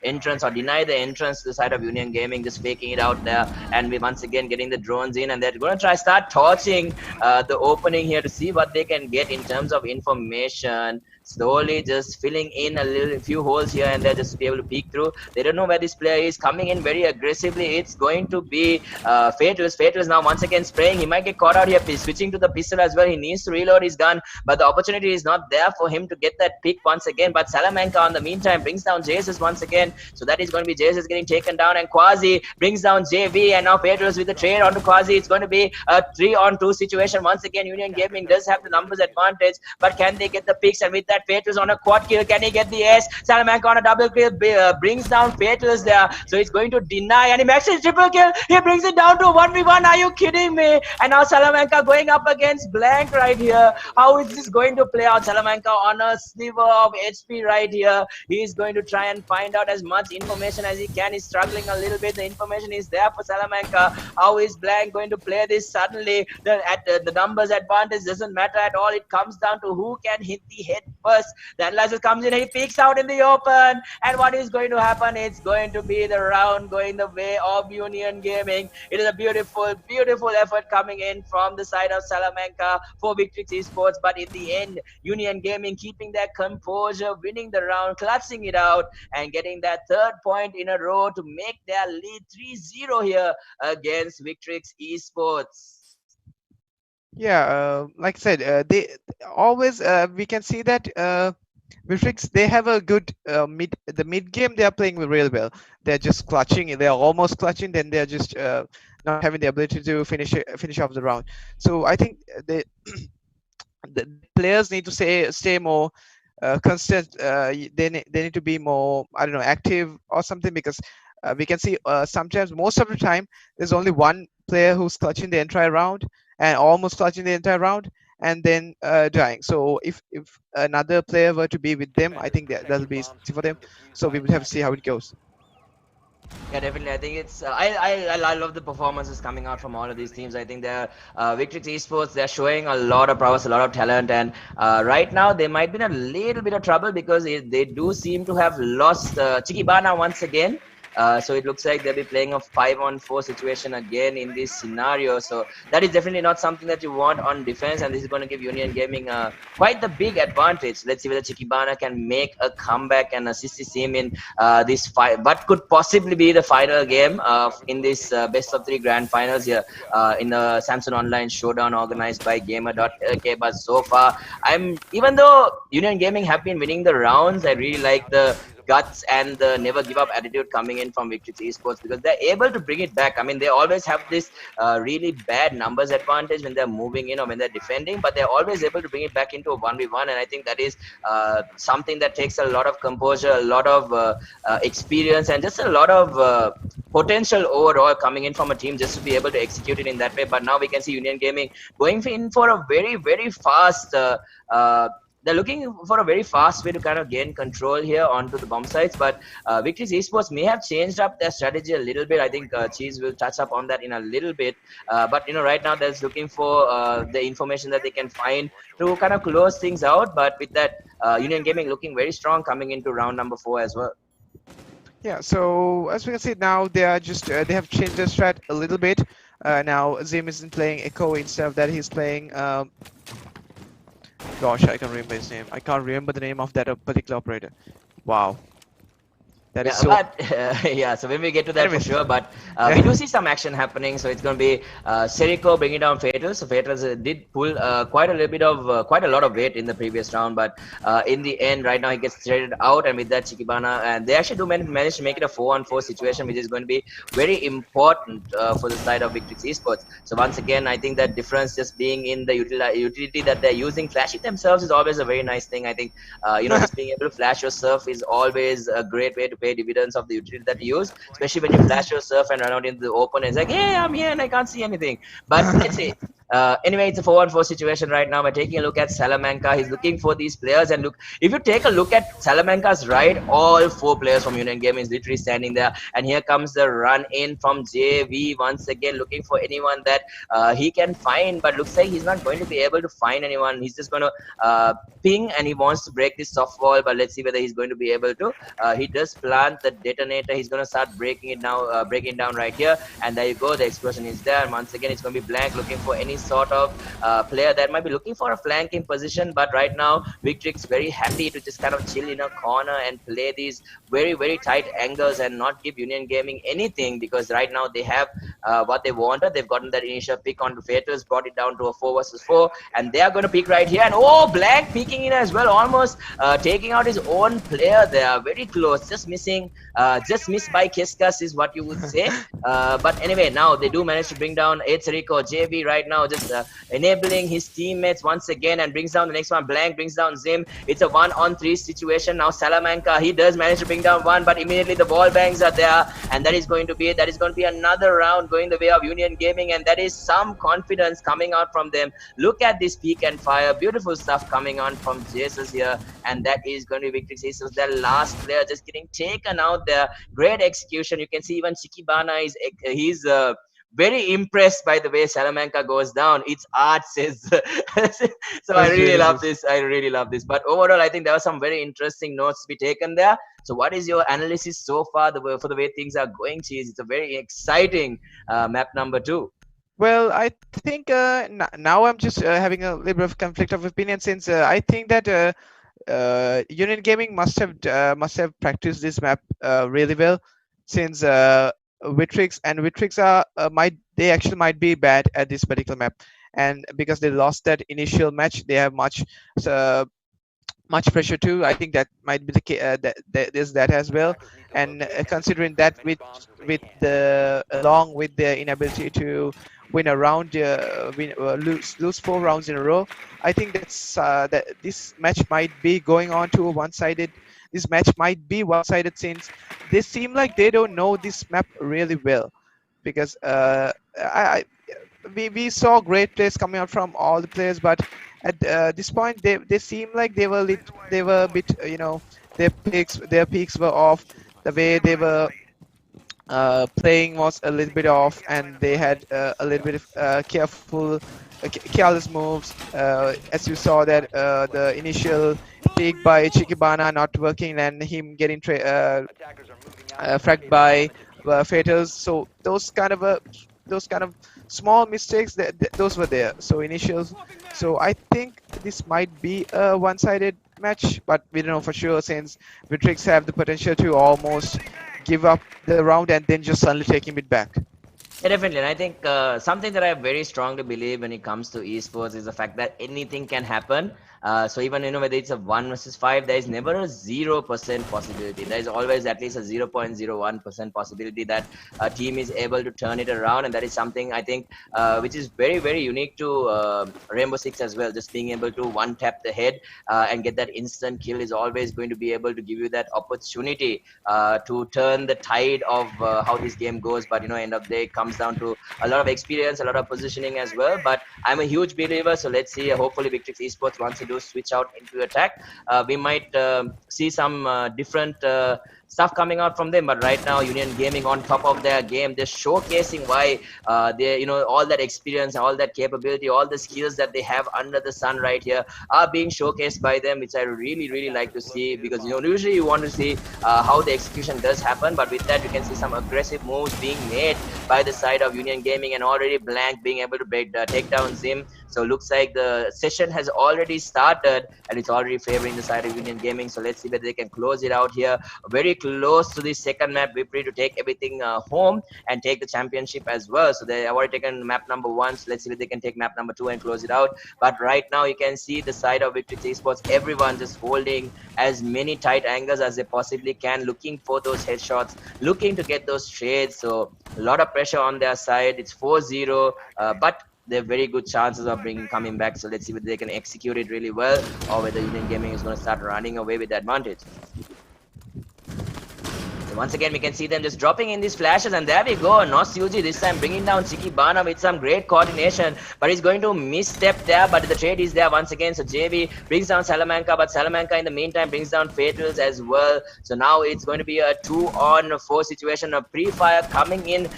entrance or deny the entrance to the side of Union Gaming, just faking it out there. And we once again getting the drones in, and they're going to start torching the opening here to see what they can get in terms of information. Slowly just filling in a few holes here and there just to be able to peek through. They don't know where this player is, coming in very aggressively. It's going to be Fatal. Fatal is now once again spraying. He might get caught out here, switching to the pistol as well. He needs to reload his gun, but the opportunity is not there for him to get that pick once again. But Salamanca on the meantime brings down Jesus once again. So that is going to be Jesus getting taken down, and Quasi brings down JV, and now Fatal with the trade onto Quasi. It's going to be a 3-on-2 situation. Once again, Union Gaming does have the numbers advantage, but can they get the picks? And with that, Fatal's on a quad kill. Can he get the S? Salamanca on a double kill brings down Fatal's there. So he's going to deny, and he makes his triple kill. He brings it down to 1v1. Are you kidding me? And now Salamanca going up against Blank right here. How is this going to play out? Salamanca on a sliver of HP right here. He is going to try and find out as much information as he can. He's struggling a little bit. The information is there for Salamanca. How is Blank going to play this? Suddenly, the numbers advantage doesn't matter at all. It comes down to who can hit the head first. The analyzer comes in, he peeks out in the open, and what is going to happen? It's going to be the round going the way of Union Gaming. It is a beautiful, beautiful effort coming in from the side of Salamanca for Victrix Esports, but in the end, Union Gaming keeping their composure, winning the round, clutching it out, and getting that 3rd point in a row to make their lead 3-0 here against Victrix Esports. Yeah, like I said, they always we can see that Victrix, they have a good mid game. They are playing really well. They're just clutching. They're almost clutching. Then they're just not having the ability to finish off the round. So I think the players need to stay more constant. They need to be more, I don't know, active or something, because we can see sometimes, most of the time, there's only one player who's clutching the entire round and almost clutching the entire round, and then dying. So if another player were to be with them, I think that'll be easy for them. So we will have to see how it goes. Yeah, definitely. I think it's I love the performances coming out from all of these teams. I think they're Victrix Esports. They're showing a lot of prowess, a lot of talent, and right now they might be in a little bit of trouble because they do seem to have lost Chikibana once again. So it looks like they'll be playing a 5-on-4 situation again in this scenario. So that is definitely not something that you want on defense, and this is going to give Union Gaming quite the big advantage. Let's see whether Chikibana can make a comeback and assist his team in this fight. What could possibly be the final game in this best of 3 grand finals here in the Samsung Online Showdown organized by Gamer.LK. But so far, even though Union Gaming have been winning the rounds, I really like the guts and the never give up attitude coming in from Victrix Esports, because they're able to bring it back. I mean, they always have this really bad numbers advantage when they're moving in or when they're defending, but they're always able to bring it back into a 1v1, and I think that is something that takes a lot of composure, a lot of experience, and just a lot of potential overall coming in from a team just to be able to execute it in that way. But now we can see Union Gaming going in for a very, very fast they're looking for a very fast way to kind of gain control here onto the bomb sites, but Victrix Esports may have changed up their strategy a little bit. I think Cheese will touch up on that in a little bit, but right now they're looking for the information that they can find to kind of close things out. But with that, Union Gaming looking very strong coming into round number 4 as well. Yeah, so as we can see now, they are just they have changed their strat a little bit. Now Zim isn't playing Echo, instead of that he's playing gosh, I can't remember his name. I can't remember the name of that particular operator. Wow. That is Yeah, so. but yeah, so when we get to that for Anyways, sure, but we yeah. do see some action happening. So it's going to be Serico bringing down Fatal. So Fatal did pull quite a little bit of quite a lot of weight in the previous round, but in the end, right now he gets traded out, and with that Chikibana, and they actually do manage to make it a 4-on-4 situation, which is going to be very important for the side of Victrix Esports. So once again, I think that difference just being in the utility that they're using, flashing themselves is always a very nice thing. I think just being able to flash yourself is always a great way to pay dividends of the utility that you use, especially when you flash yourself and run out into the open. It's like, hey, I'm here and I can't see anything. But let's see. Anyway, it's a 4-on-4 situation right now. We're taking a look at Salamanca. He's looking for these players, and look, if you take a look at Salamanca's right, all 4 players from Union Gaming is literally standing there. And here comes the run in from JV once again, looking for anyone that he can find, but looks like he's not going to be able to find anyone. He's just going to ping, and he wants to break this soft wall, but let's see whether he's going to be able to. He does plant the detonator. He's going to start breaking it now, breaking down right here, and there you go. The explosion is there, and once again, it's going to be blank, looking for any sort of player that might be looking for a flanking position. But right now, Victrix very happy to just kind of chill in a corner and play these very tight angles and not give Union Gaming anything, because right now they have what they wanted. They've gotten that initial pick onto Fatals, brought it down to a 4 versus 4, and they are going to pick right here. And oh, blank peeking in as well, almost taking out his own player there. Very close, just missing, just missed by Kiskas is what you would say. But anyway, now they do manage to bring down Rico. JV right now just enabling his teammates once again, and brings down the next one. Blank brings down Zim. It's a 1-on-3 situation now. Salamanca, he does manage to bring down one, but immediately the wall bangs are there, and that is going to be another round going the way of Union Gaming, and that is some confidence coming out from them. Look at this peak and fire, beautiful stuff coming on from Jesus here, and that is going to be Victrix Aces, their last player just getting taken out there. Great execution. You can see even Chikibana is he's very impressed by the way Salamanca goes down. It's art, says. So I That's really really love good. this. I really love this. But overall, I think there were some very interesting notes to be taken there. So what is your analysis so far for the way things are going? Cheese, it's a very exciting map number 2. Well, I think now I'm just having a little bit of conflict of opinion, since I think that Union Gaming must have practiced this map really well, since Victrix are might be bad at this particular map, and because they lost that initial match, they have much pressure too. I think that might be the case. There's that as well, and considering that with along with their inability to win a round, lose 4 rounds in a row, I think that this match might be going on to a one-sided. This match might be one-sided, since they seem like they don't know this map really well, because I we saw great plays coming out from all the players, but at this point they seem like they were a bit their peaks were off. The way they were playing was a little bit off, and they had a little bit of careless moves. As you saw that the initial pick by Chikibana not working, and him getting fragged by Fatals. So those kind of small mistakes, those were there. So initials. So I think this might be a one-sided match, but we don't know for sure, since Victrix have the potential to almost give up the round and then just suddenly taking it back. Yeah, definitely. And I think something that I very strongly believe when it comes to esports is the fact that anything can happen. So even whether it's a 1 versus 5, there is never a 0% possibility. There is always at least a 0.01% possibility that a team is able to turn it around, and that is something I think which is very unique to Rainbow Six as well. Just being able to one tap the head and get that instant kill is always going to be able to give you that opportunity to turn the tide of how this game goes. But end of the day, it comes down to a lot of experience, a lot of positioning as well. But I'm a huge believer, so let's see. Hopefully, Victrix Esports wants to do switch out into attack. We might see some different stuff coming out from them, but right now Union Gaming on top of their game, they're showcasing why they all that experience, all that capability, all the skills that they have under the sun right here are being showcased by them, which I really like to see, because usually you want to see how the execution does happen, but with that you can see some aggressive moves being made by the side of Union Gaming, and already Blank being able to take down Zim. So looks like the session has already started and it's already favoring the side of Union Gaming. So let's see whether they can close it out here. Very close to the second map, Victrix to take everything home and take the championship as well. So they have already taken map number 1. So let's see if they can take map number 2 and close it out. But right now you can see the side of Victrix Esports, everyone just holding as many tight angles as they possibly can, looking for those headshots, looking to get those trades. So a lot of pressure on their side. It's 4-0, but they have very good chances of coming back. So let's see whether they can execute it really well or whether Union Gaming is going to start running away with the advantage. So once again, we can see them just dropping in these flashes, and there we go. Nos Yuji this time bringing down Chikibana with some great coordination, but he's going to misstep there, but the trade is there once again. So JV brings down Salamanca, but Salamanca in the meantime brings down Fatals as well. So now it's going to be a 2-on-4 situation, a pre-fire coming in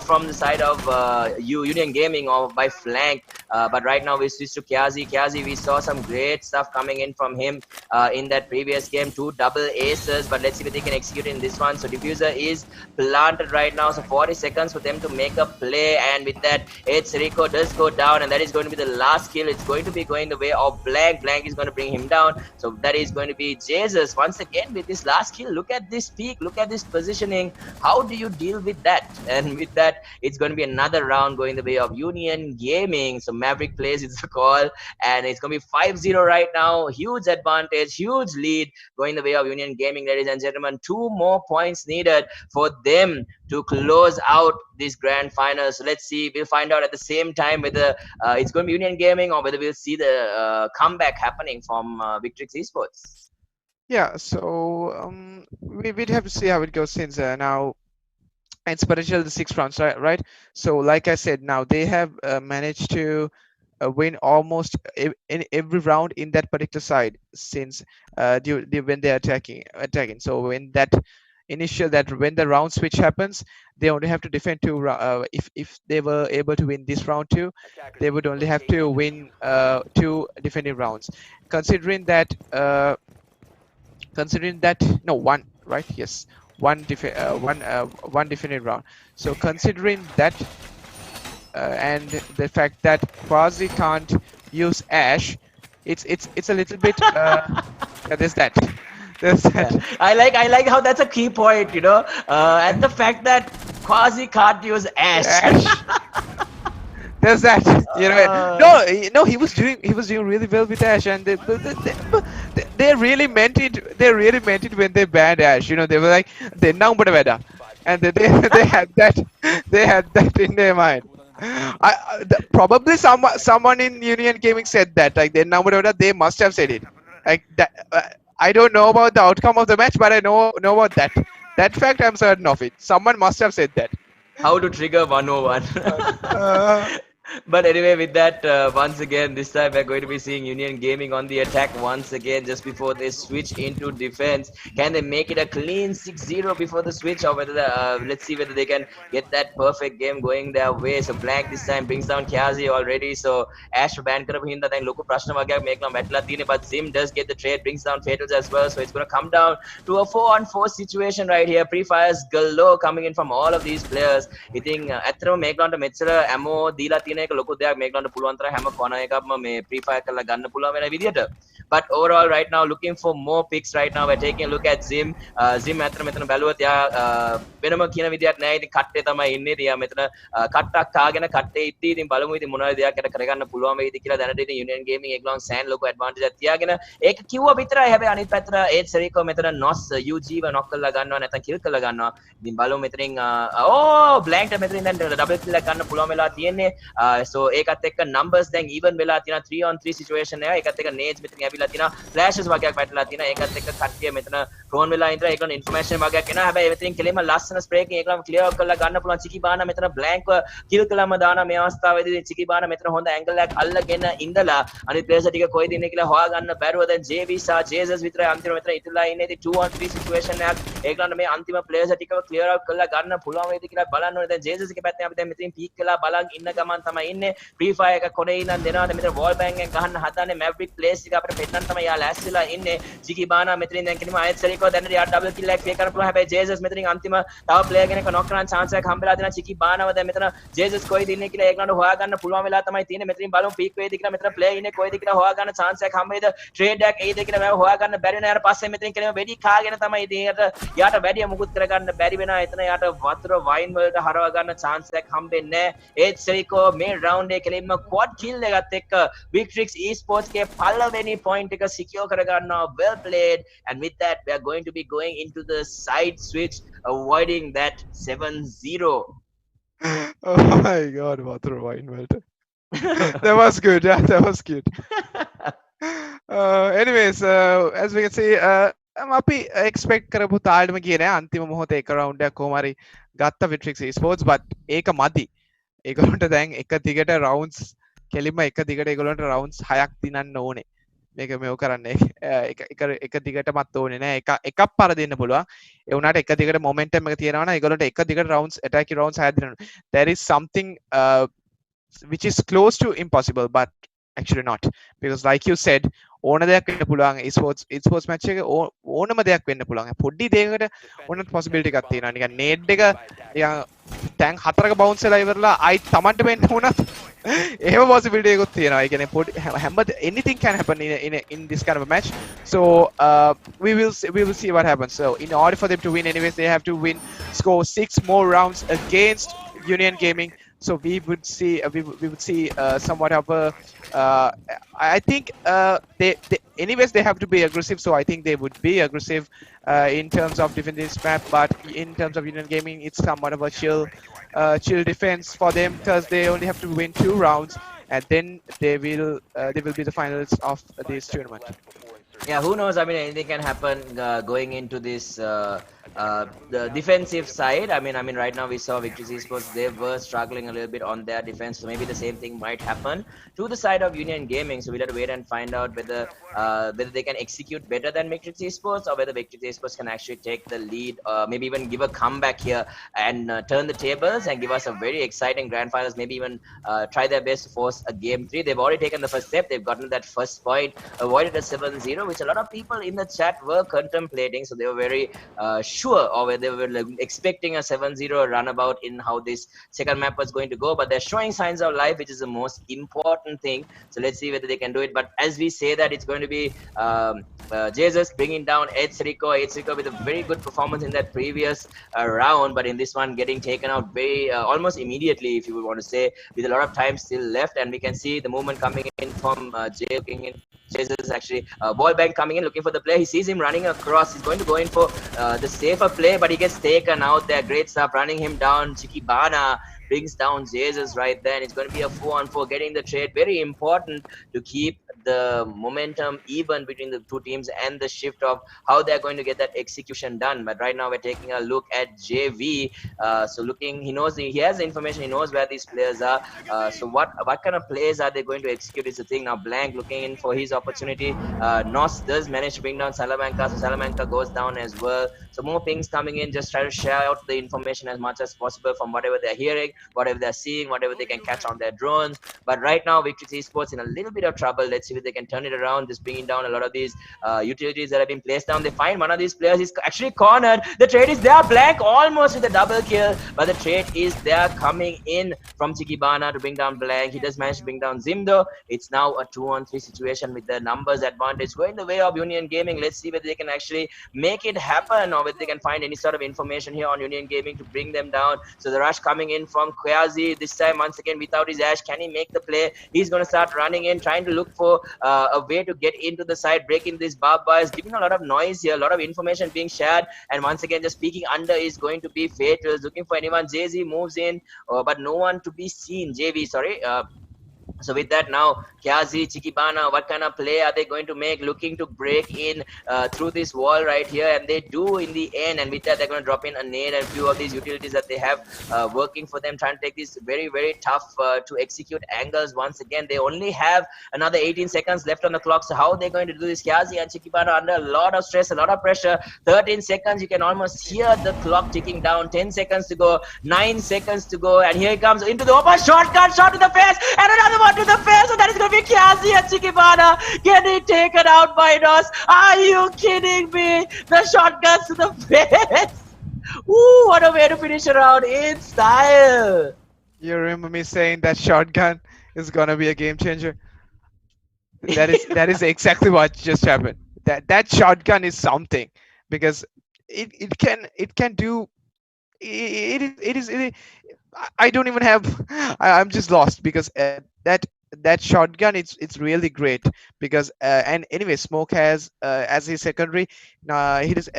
from the side of Union Gaming or by flank. But right now we switch to Kyazi. Kyazi, we saw some great stuff coming in from him in that previous game. 2 double aces, but let's see if they can execute in this one. So diffuser is planted right now, so 40 seconds for them to make a play, and with that it's Rico does go down, and that is going to be the last kill. It's going to be going the way of Blank. Blank is going to bring him down, so that is going to be Jesus once again with this last kill. Look at this peak, look at this positioning. How do you deal with that? And with that, it's going to be another round going the way of Union Gaming. So Maverick plays, it's a call, and it's going to be 5-0 right now. Huge advantage, huge lead going the way of Union Gaming, ladies and gentlemen. 2 more points needed for them to close out this grand final. So let's see, we'll find out at the same time whether it's going to be Union Gaming or whether we'll see the comeback happening from Victrix Esports. Yeah, so we'd have to see how it goes, since now it's potentially the 6 rounds, right? So like I said, now they have managed to win almost in every round in that particular side, since when they're attacking. So when when the round switch happens, they only have to defend 2 if they were able to win this round 2, they would only have to win 2 defending rounds, considering that no, 1, right? Yes, one defending round. So considering that and the fact that Quasi can't use Ash, it's a little bit there's that. Yeah. I like how that's a key point, you know, and the fact that Quasi can't use Ash. There's that, you know. No, he was doing really well with Ash, and they really meant it. They really meant it when they banned Ash. You know, they were like, they now better, and they had that in their mind. Probably someone in Union Gaming said that, like, they must have said it, like that. I don't know about the outcome of the match, but I know about that. That fact, I'm certain of it. Someone must have said that. How to trigger 101. But anyway, with that, once again, this time we're going to be seeing Union Gaming on the attack once again, just before they switch into defense. Can they make it a clean 6-0 before the switch, or whether let's see whether they can get that perfect game going their way. So Blank this time brings down Kyazi already. So Ash ban karapu hinda then loku prashna wagyak mekna batla tine, but Zim does get the trade, brings down Fatals as well. So it's going to come down to a 4-on-4 situation right here. Pre-fires galore coming in from all of these players. Hitting ඇත්තටම මේගොල්ලන්ට මෙච්චර ammo දීලා තියෙන එක ලොකු දෙයක්. මේගොල්ලන්ට පුළුවන් තරම් හැම corner එකක්ම මේ pre-fire කරලා ගන්න පුළුවන් වෙන විදියට. But overall right now looking for more picks right now. We're taking a look at Zim. Zim ඇත්තට මෙතන බැලුවොත් යා වෙනම කියන විදියක් නෑ. ඉතින් කට්ටේ තමයි ඉන්නේ. ඉතින් යා මෙතන කට්ටක් කාගෙන කට්ටේ ඉද්දී ඉතින් බලමු ඉතින් මොනවද දෙයක් යට කරගන්න පුළුවන් වෙයිද කියලා. දැනට ඉතින් Union Gaming ඒගොල්ලන් සෑන් ලොකු ඇඩ්වාන්ටේජ් එකක් තියාගෙන ඒක කිව්වා විතරයි. හැබැයි අනිත් පැත්තට ඒත් සෙරිකෝ මෙතන NOS UG ව knock කරලා ගන්නවා නැත්නම් kill කරලා ගන්නවා. ඉතින් බලමු මෙතනින් Blank ට මෙතනින් දැන් double kill එකක් ගන්න පුළුවන් වෙලා තියෙන්නේ. So ඒකත් එක්ක numbers දැන් even වෙලා තියෙනවා. 3-on-3 situation එක. ඒකත් එක්ක Nage මෙතන ඇවිල්ලා තියෙනවා. Flashes වගේක් වැටලා තියෙනවා. ඒකත් එක්ක කට්ටිය මෙතන prone වෙලා ඉඳලා ඒකන information වගේක් එනවා. හැබැයි මෙතනින් කෙලින්ම ලස්සන spray එකකින් ඒකලම clear out කරලා ගන්න පුළුවන්. Chikibana මෙතන blank kill කළාම දාන මේ අවස්ථාවේදී Chikibana මෙතන හොඳ angle එකක් අල්ලගෙන ඉඳලා අනිත් players ටික කොයිද ඉන්නේ කියලා හොයාගන්න බැරුව දැන් JV සහ Jesus විතරයි අන්තිම මෙතන ඉතුරුලා ඉන්නේ. ඉතින් 2-on-3 situation එකක්. ඒකලන්න මේ අන්තිම players ටිකව clear out කරලා ගන්න පුළුවන් වේද කියලා බලන්න ඕනේ. දැන් Jesus එකේ පැත්තෙන් අපි දැන් මෙතනින් peek කළා බලන් ඉන්න ගමන් තමයි තමයි ඉන්නේ free fire එක කොනේ ඉඳන් දෙනවාද මෙතන wall bang එක ගහන්න හදන්නේ maverick place එක අපිට පෙන්නන්න තමයි යා ලෑස්තිලා ඉන්නේ චිකිබානා මෙතනින් දැන් කිනීම ආයෙත් සරීකෝ දැන් යා double kill එකක් ක්ලියර් කරන්න පුළුවන් හැබැයි ජේසස් මෙතනින් අන්තිම තව player කෙනෙක් knock කරන්න chance එකක් හම්බෙලා දෙනවා චිකිබානාව දැන් මෙතන ජේසස් කොයිද ඉන්නේ කියලා ඒගොල්ලන්ට හොයාගන්න පුළුවන් වෙලා තමයි තියෙන්නේ මෙතනින් බලමු peak වේද කියලා මෙතන player ඉන්නේ කොයිද කියලා හොයාගන්න chance එකක් හම්බෙයිද trade එකක් එයිද කියලා මම හොයාගන්න බැරි වෙන යාට පස්සේ මෙතනින් කෙනෙක් වෙඩි කාගෙන තමයි ඉතින් යාට වැඩිය මුකුත් කරගන්න බැරි වෙනවා එතන යාට වතුර වයින් වලට හරව ගන්න chance එකක් හම්බෙන්නේ නැහැ ඒත් සරිකෝ මේ round එකේ කෙලින්ම quad kill එකත් එක්ක Victrix Esports ගේ පළවෙනි point එක secure කරගන්නවා well played and with that we are going to be going into the side switch avoiding that 7-0 Oh my god, වතුර වයින් වලට that was good, yeah, that was good. Anyways, as we can see, අපි expect කරපු තාලෙම ගියේ නෑ අන්තිම මොහොතේ එක round එකක් කොහොම හරි ගත්ත Victrix Esports but ඒක මදි. ඒගොල්ලන්ට දැන් එක දිගට rounds කෙලින්ම එක දිගට ඒගොල්ලන්ට rounds 6ක් දිනන්න ඕනේ. මේක මෙව කරන්නේ එක දිගටමත් ඕනේ නෑ එකක් පාර දෙන්න පුළුවන්. ඒ වුණාට එක දිගට momentum එක තියනවා නම් ඒගොල්ලන්ට එක දිගට rounds attacking rounds 6ක් දිනන්න. There is something which is close to impossible but actually not because like you said ඕන දෙයක් වෙන්න පුළුවන් esports match එක ඕනම දෙයක් වෙන්න පුළුවන් පොඩි දෙයකට ඕනත් possibility එකක් තියෙනවා නිකන් nade එක නිකන් ටැන්ක් 4ක bounce වෙලා ඉවරලා ආයි Tamanට වෙන්න උනත් එහෙම possibility එකක් තියෙනවා ඒ කියන්නේ පොඩි හැම anything can happen in this kind of a match so we will see what happens so in order for them to win anyways they have to score 6 more rounds against Union Gaming. So we would see somewhat of a. I think anyways they have to be aggressive. So I think they would be aggressive in terms of defending this map. But in terms of Union Gaming, it's somewhat of a chill defense for them because they only have to win 2 rounds, and then they will be the finals of this tournament. Yeah, who knows? I mean, anything can happen going into this the defensive side. I mean, right now we saw Victrix Esports, they were struggling a little bit on their defense, so maybe the same thing might happen to the side of Union Gaming. So we'll have to wait and find out whether they can execute better than Victrix Esports, or whether Victrix Esports can actually take the lead, maybe even give a comeback here and turn the tables and give us a very exciting grand finals. Maybe even try their best to force a game 3. They've already taken the first step. They've gotten that first point, avoided a 7-0, which a lot of people in the chat were contemplating. So they were very sure, or whether they were like, expecting a 7-0 runabout in how this second map was going to go. But they're showing signs of life, which is the most important thing. So let's see whether they can do it. But as we say that, it's going to be Jesus bringing down Rico with a very good performance in that previous round, but in this one getting taken out very almost immediately, if you would want to say, with a lot of time still left. And we can see the movement coming in from Jay looking in. Jesus actually ball bank coming in looking for the player. He sees him running across. He's going to go in for the safer play, but he gets taken out there. Great stuff, running him down. Chikibana brings down Jesus right there, and it's going to be a 4-on-4 getting the trade. Very important to keep the momentum even between the two teams and the shift of how they're going to get that execution done. But right now we're taking a look at JV. So looking, he has the information, he knows where these players are. So what kind of plays are they going to execute is the thing. Now Blank looking in for his opportunity. Nos does manage to bring down Salamanca, so Salamanca goes down as well. So more pings coming in, just try to share out the information as much as possible from whatever they're hearing, whatever they're seeing, whatever they can catch on their drones. But right now Victrix Esports in a little bit of trouble. Let's see if they can turn it around, just bringing down a lot of these utilities that have been placed down. They find one of these players is actually cornered. The trade is there. Blank almost with a double kill, but the trade is there coming in from Chikibana to bring down Blank. He does manage to bring down Zimdo. It's now a 2-on-3 situation with the numbers advantage going the way of Union Gaming. Let's see whether they can actually make it happen, or whether they can find any sort of information here on Union Gaming to bring them down. So the rush coming in from Kwazi this time once again without his Ash. Can he make the play? He's going to start running in, trying to look for a way to get into the side, breaking this barbed wires, giving a lot of noise here, a lot of information being shared, and once again just peeking under is going to be fatal. Looking for anyone. JZ moves in, but no one to be seen. JV, sorry. So with that now, Kyazi, Chikibana, what kind of play are they going to make? Looking to break in through this wall right here, and they do in the end. And with that, they're going to drop in a nade and a few of these utilities that they have working for them, trying to take these very, very tough to execute angles. Once again, they only have another 18 seconds left on the clock. So how are they going to do this? Kyazi and Chikibana under a lot of stress, a lot of pressure. 13 seconds, you can almost hear the clock ticking down. 10 seconds to go, 9 seconds to go, and here he comes into the open shotgun shot to the face, and another one to the face, and that is going to be Kyazi and Chikibana getting taken out by Nos. Are you kidding me? The shotguns to the face. Ooh, what a way to finish a round in style. You remember me saying that shotgun is gonna be a game changer? That is exactly what just happened. That shotgun is something, because it can do it is I don't even have I'm just lost, because that shotgun, it's really great, because and anyway, Smoke has as his secondary, he has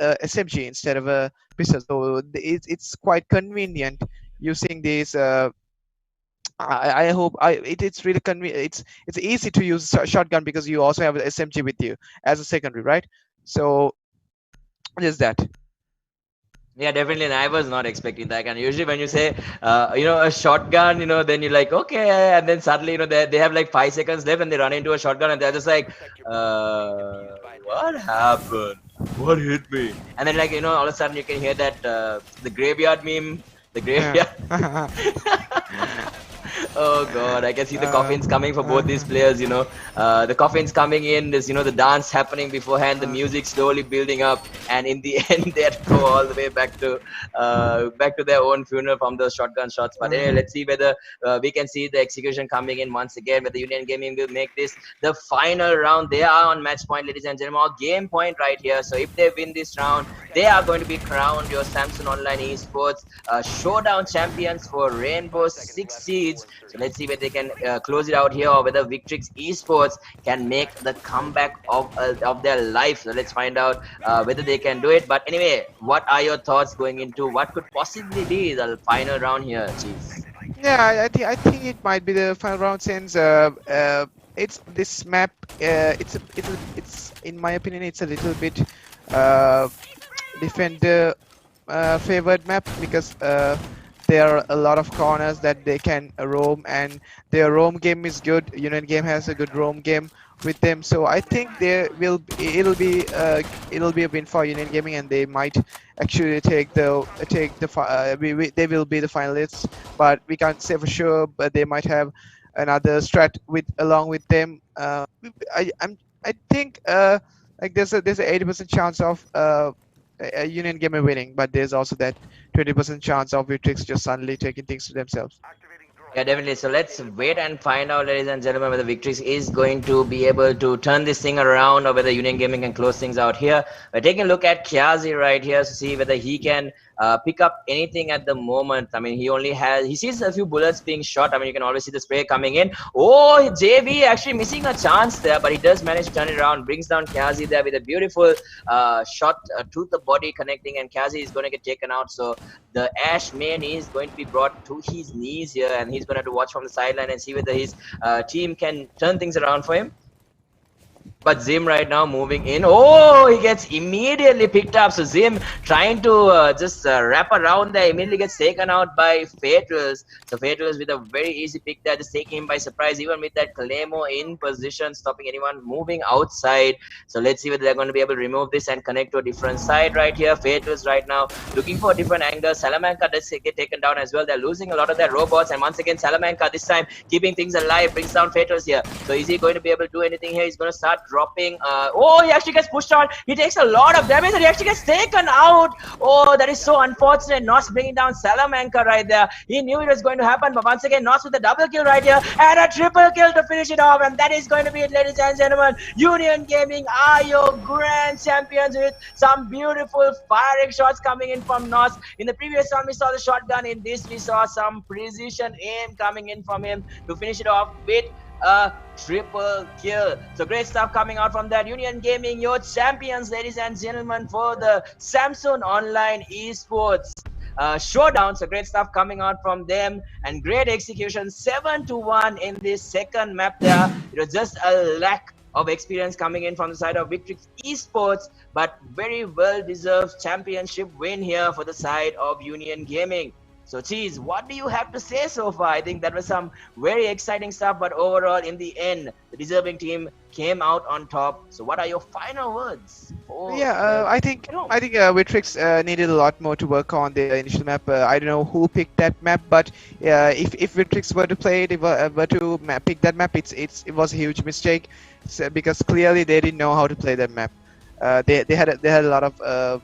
SMG instead of a pistol, so it's quite convenient using this. I hope it's really convenient. It's easy to use shotgun, because you also have an SMG with you as a secondary, right? So there's that. Yeah, definitely. And I was not expecting that. And usually when you say, a shotgun, then you're like, okay. And then suddenly, they have like 5 seconds left and they run into a shotgun and they're just like, what happened? What hit me? And then like, all of a sudden you can hear that, the graveyard meme, the graveyard. Yeah. Oh god, I can see the coffins coming for both these players, the coffins coming in, there's the dance happening beforehand, the music slowly building up, and in the end they have to go all the way back to their own funeral from those shotgun shots. But anyway, let's see whether we can see the execution coming in once again, whether Union Gaming will make this the final round. They are on match point, ladies and gentlemen, or game point right here. So if they win this round, they are going to be crowned your Samsung Online Esports Showdown champions for Rainbow Six Seeds. So let's see whether they can close it out here, or whether Victrix Esports can make the comeback of their life. So let's find out whether they can do it. But anyway, what are your thoughts going into what could possibly be the final round here, Chief? Yeah, I think it might be the final round, since it's this map. It's in my opinion, it's a little bit defender favored map, because there are a lot of corners that they can roam, and their roam game is good. Union Game has a good roam game with them, so I think it'll be a win for Union Gaming, and they might actually they will be the finalists, but we can't say for sure. But they might have another strat along with them. I think like there's a 80% chance of a Union Gamer winning, but there's also that 20% chance of Victrix just suddenly taking things to themselves. Yeah, definitely. So let's wait and find out, ladies and gentlemen, whether Victrix is going to be able to turn this thing around, or whether Union Gaming can close things out here. We're taking a look at Kyazi right here to see whether he can pick up anything at the moment. I mean, he sees a few bullets being shot. I mean, you can always see the spray coming in. Oh, JV actually missing a chance there, but he does manage to turn it around, brings down Kyazi there with a beautiful shot to the body connecting, and Kyazi is going to get taken out. So the Ash main is going to be brought to his knees here, and he's going to have to watch from the sideline and see whether his team can turn things around for him. But Zim right now moving in. Oh, he gets immediately picked up. So Zim trying to just wrap around there, immediately gets taken out by Fatals. So Fatals with a very easy pick there, just taking him by surprise, even with that Claymore in position, stopping anyone moving outside. So let's see whether they're going to be able to remove this and connect to a different side right here. Fatals right now looking for a different angle. Salamanca does get taken down as well. They're losing a lot of their robots, and once again Salamanca this time keeping things alive, brings down Fatals here. So is he going to be able to do anything here? He's going to start dropping. Oh, he actually gets pushed on. He takes a lot of damage and he actually gets taken out. Oh, that is so unfortunate. Nos bringing down Salamanca right there. He knew it was going to happen, but once again, Nos with a double kill right here and a triple kill to finish it off. And that is going to be it, ladies and gentlemen. Union Gaming are your grand champions with some beautiful firing shots coming in from Nos. In the previous one, we saw the shotgun. In this, we saw some precision aim coming in from him to finish it off with a triple kill. So great stuff coming out from that. Union Gaming, your champions, ladies and gentlemen, for the Samsung Online Esports Showdown. So great stuff coming out from them and great execution. 7-1 in this second map there. It was just a lack of experience coming in from the side of Victrix Esports, but very well-deserved championship win here for the side of Union Gaming. So, Cheese, what do you have to say so far? I think that was some very exciting stuff, but overall, in the end, the deserving team came out on top. So, what are your final words? I think Victrix needed a lot more to work on the initial map. I don't know who picked that map, but if Victrix were to play it, pick that map, it was a huge mistake, because clearly they didn't know how to play that map. They had a lot of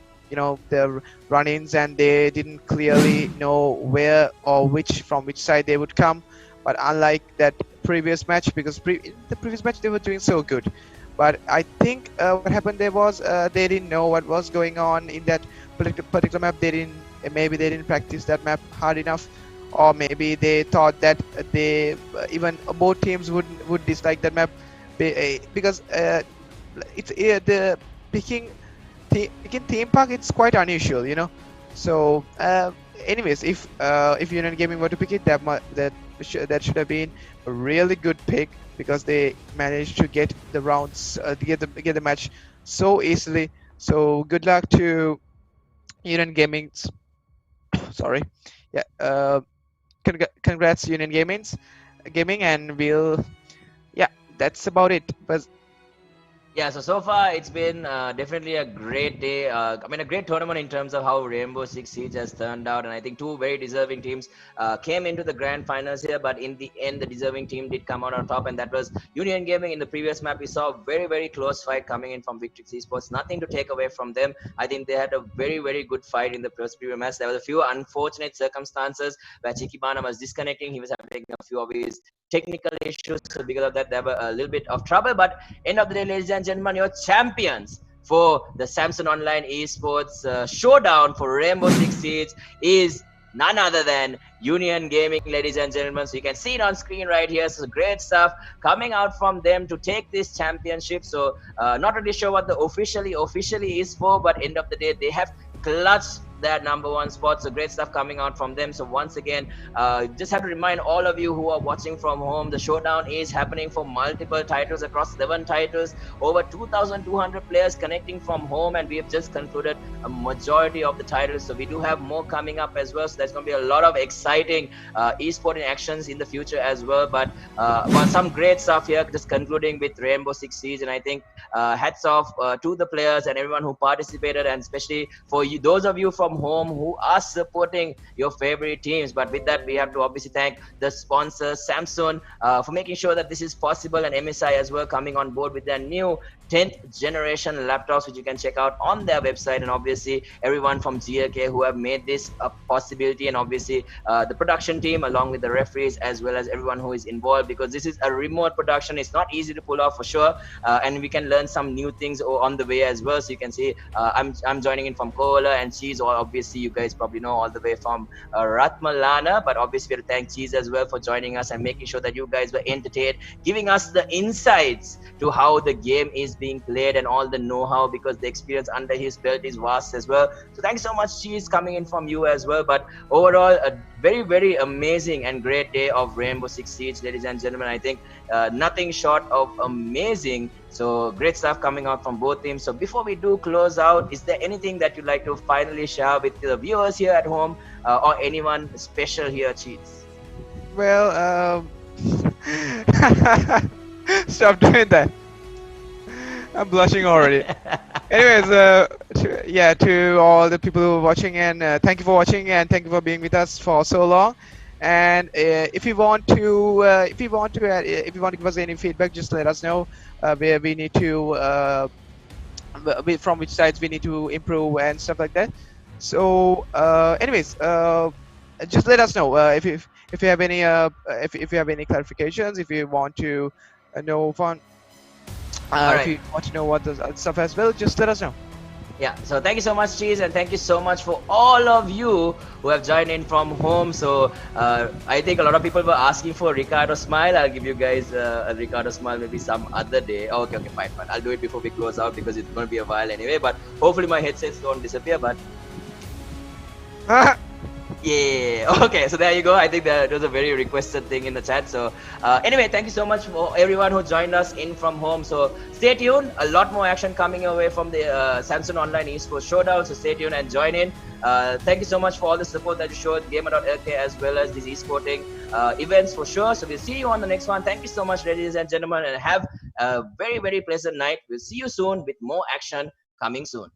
their run-ins, and they didn't clearly know where or from which side they would come. But unlike that previous match, because in the previous match they were doing so good, but I think what happened there was they didn't know what was going on in that particular map. Maybe they didn't practice that map hard enough, or maybe they thought that even both teams would dislike that map, because it's the picking theme park, it's quite unusual, So anyways, if Union Gaming were to pick it, that should have been a really good pick, because they managed to get the rounds, get the match so easily. So good luck to Union Gaming. Sorry, yeah. Congrats Union Gaming, and that's about it. But yeah, so far it's been definitely a great day. A great tournament in terms of how Rainbow Six Siege has turned out, and I think two very deserving teams came into the grand finals here. But in the end, the deserving team did come out on top, and that was Union Gaming. In the previous map, we saw a very, very close fight coming in from Victrix Esports. Nothing to take away from them. I think they had a very, very good fight in the first previous match. There was a few unfortunate circumstances where Chikibana was disconnecting. He was having a few of his technical issues, so because of that, there were a little bit of trouble. But end of the day, ladies and gentlemen, your champions for the Samsung Online Esports Showdown for Rainbow Six Siege is none other than Union Gaming, ladies and gentlemen. So you can see it on screen right here. So great stuff coming out from them to take this championship. So not really sure what the officially is for, but end of the day, they have clutched that #1 spot. So great stuff coming out from them. So once again, just have to remind all of you who are watching from home, the showdown is happening for multiple titles across 7 titles, over 2,200 players connecting from home, and we have just concluded a majority of the titles. So we do have more coming up as well. So there's going to be a lot of exciting esporting actions in the future as well. But some great stuff here, just concluding with Rainbow Six Siege. And I think hats off to the players and everyone who participated, and especially for you, those of you from home who are supporting your favorite teams. But with that, we have to obviously thank the sponsor Samsung for making sure that this is possible, and MSI as well coming on board with their new 10th generation laptops, which you can check out on their website, and obviously everyone from GLK who have made this a possibility, and obviously the production team along with the referees, as well as everyone who is involved, because this is a remote production. It's not easy to pull off for sure, and we can learn some new things on the way as well. So you can see I'm joining in from Koala and Cheese, or obviously you guys probably know all the way from Ratmalana, but obviously we have to thank Cheese as well for joining us and making sure that you guys were entertained, giving us the insights to how the game is being played and all the know-how, because the experience under his belt is vast as well. So thanks so much, Cheese, coming in from you as well. But overall, a very, very amazing and great day of Rainbow Six Siege, ladies and gentlemen. I think nothing short of amazing. So great stuff coming out from both teams. So before we do close out, is there anything that you'd like to finally share with the viewers here at home, or anyone special here, Cheese? Well, stop doing that. I'm blushing already. Anyways, to all the people who are watching, and thank you for watching, and thank you for being with us for so long. And if you want to give us any feedback, just let us know where we need to, from which sides we need to improve and stuff like that. So, anyways, just let us know if you have any if you have any clarifications, if you want to know fun. If you want to know what the stuff as well, just let us know. Yeah, so thank you so much, Cheese, and thank you so much for all of you who have joined in from home. So I think a lot of people were asking for Ricardo Smile. I'll give you guys a Ricardo Smile maybe some other day. Okay, fine. I'll do it before we close out, because it's going to be a while anyway. But hopefully my headsets don't disappear. But Yeah. Okay. So there you go. I think that was a very requested thing in the chat. So anyway, thank you so much for everyone who joined us in from home. So stay tuned. A lot more action coming away from the Samsung Online Esports Showdown. So stay tuned and join in. Thank you so much for all the support that you showed Gamer.LK as well as these esporting events for sure. So we'll see you on the next one. Thank you so much, ladies and gentlemen, and have a very, very pleasant night. We'll see you soon with more action coming soon.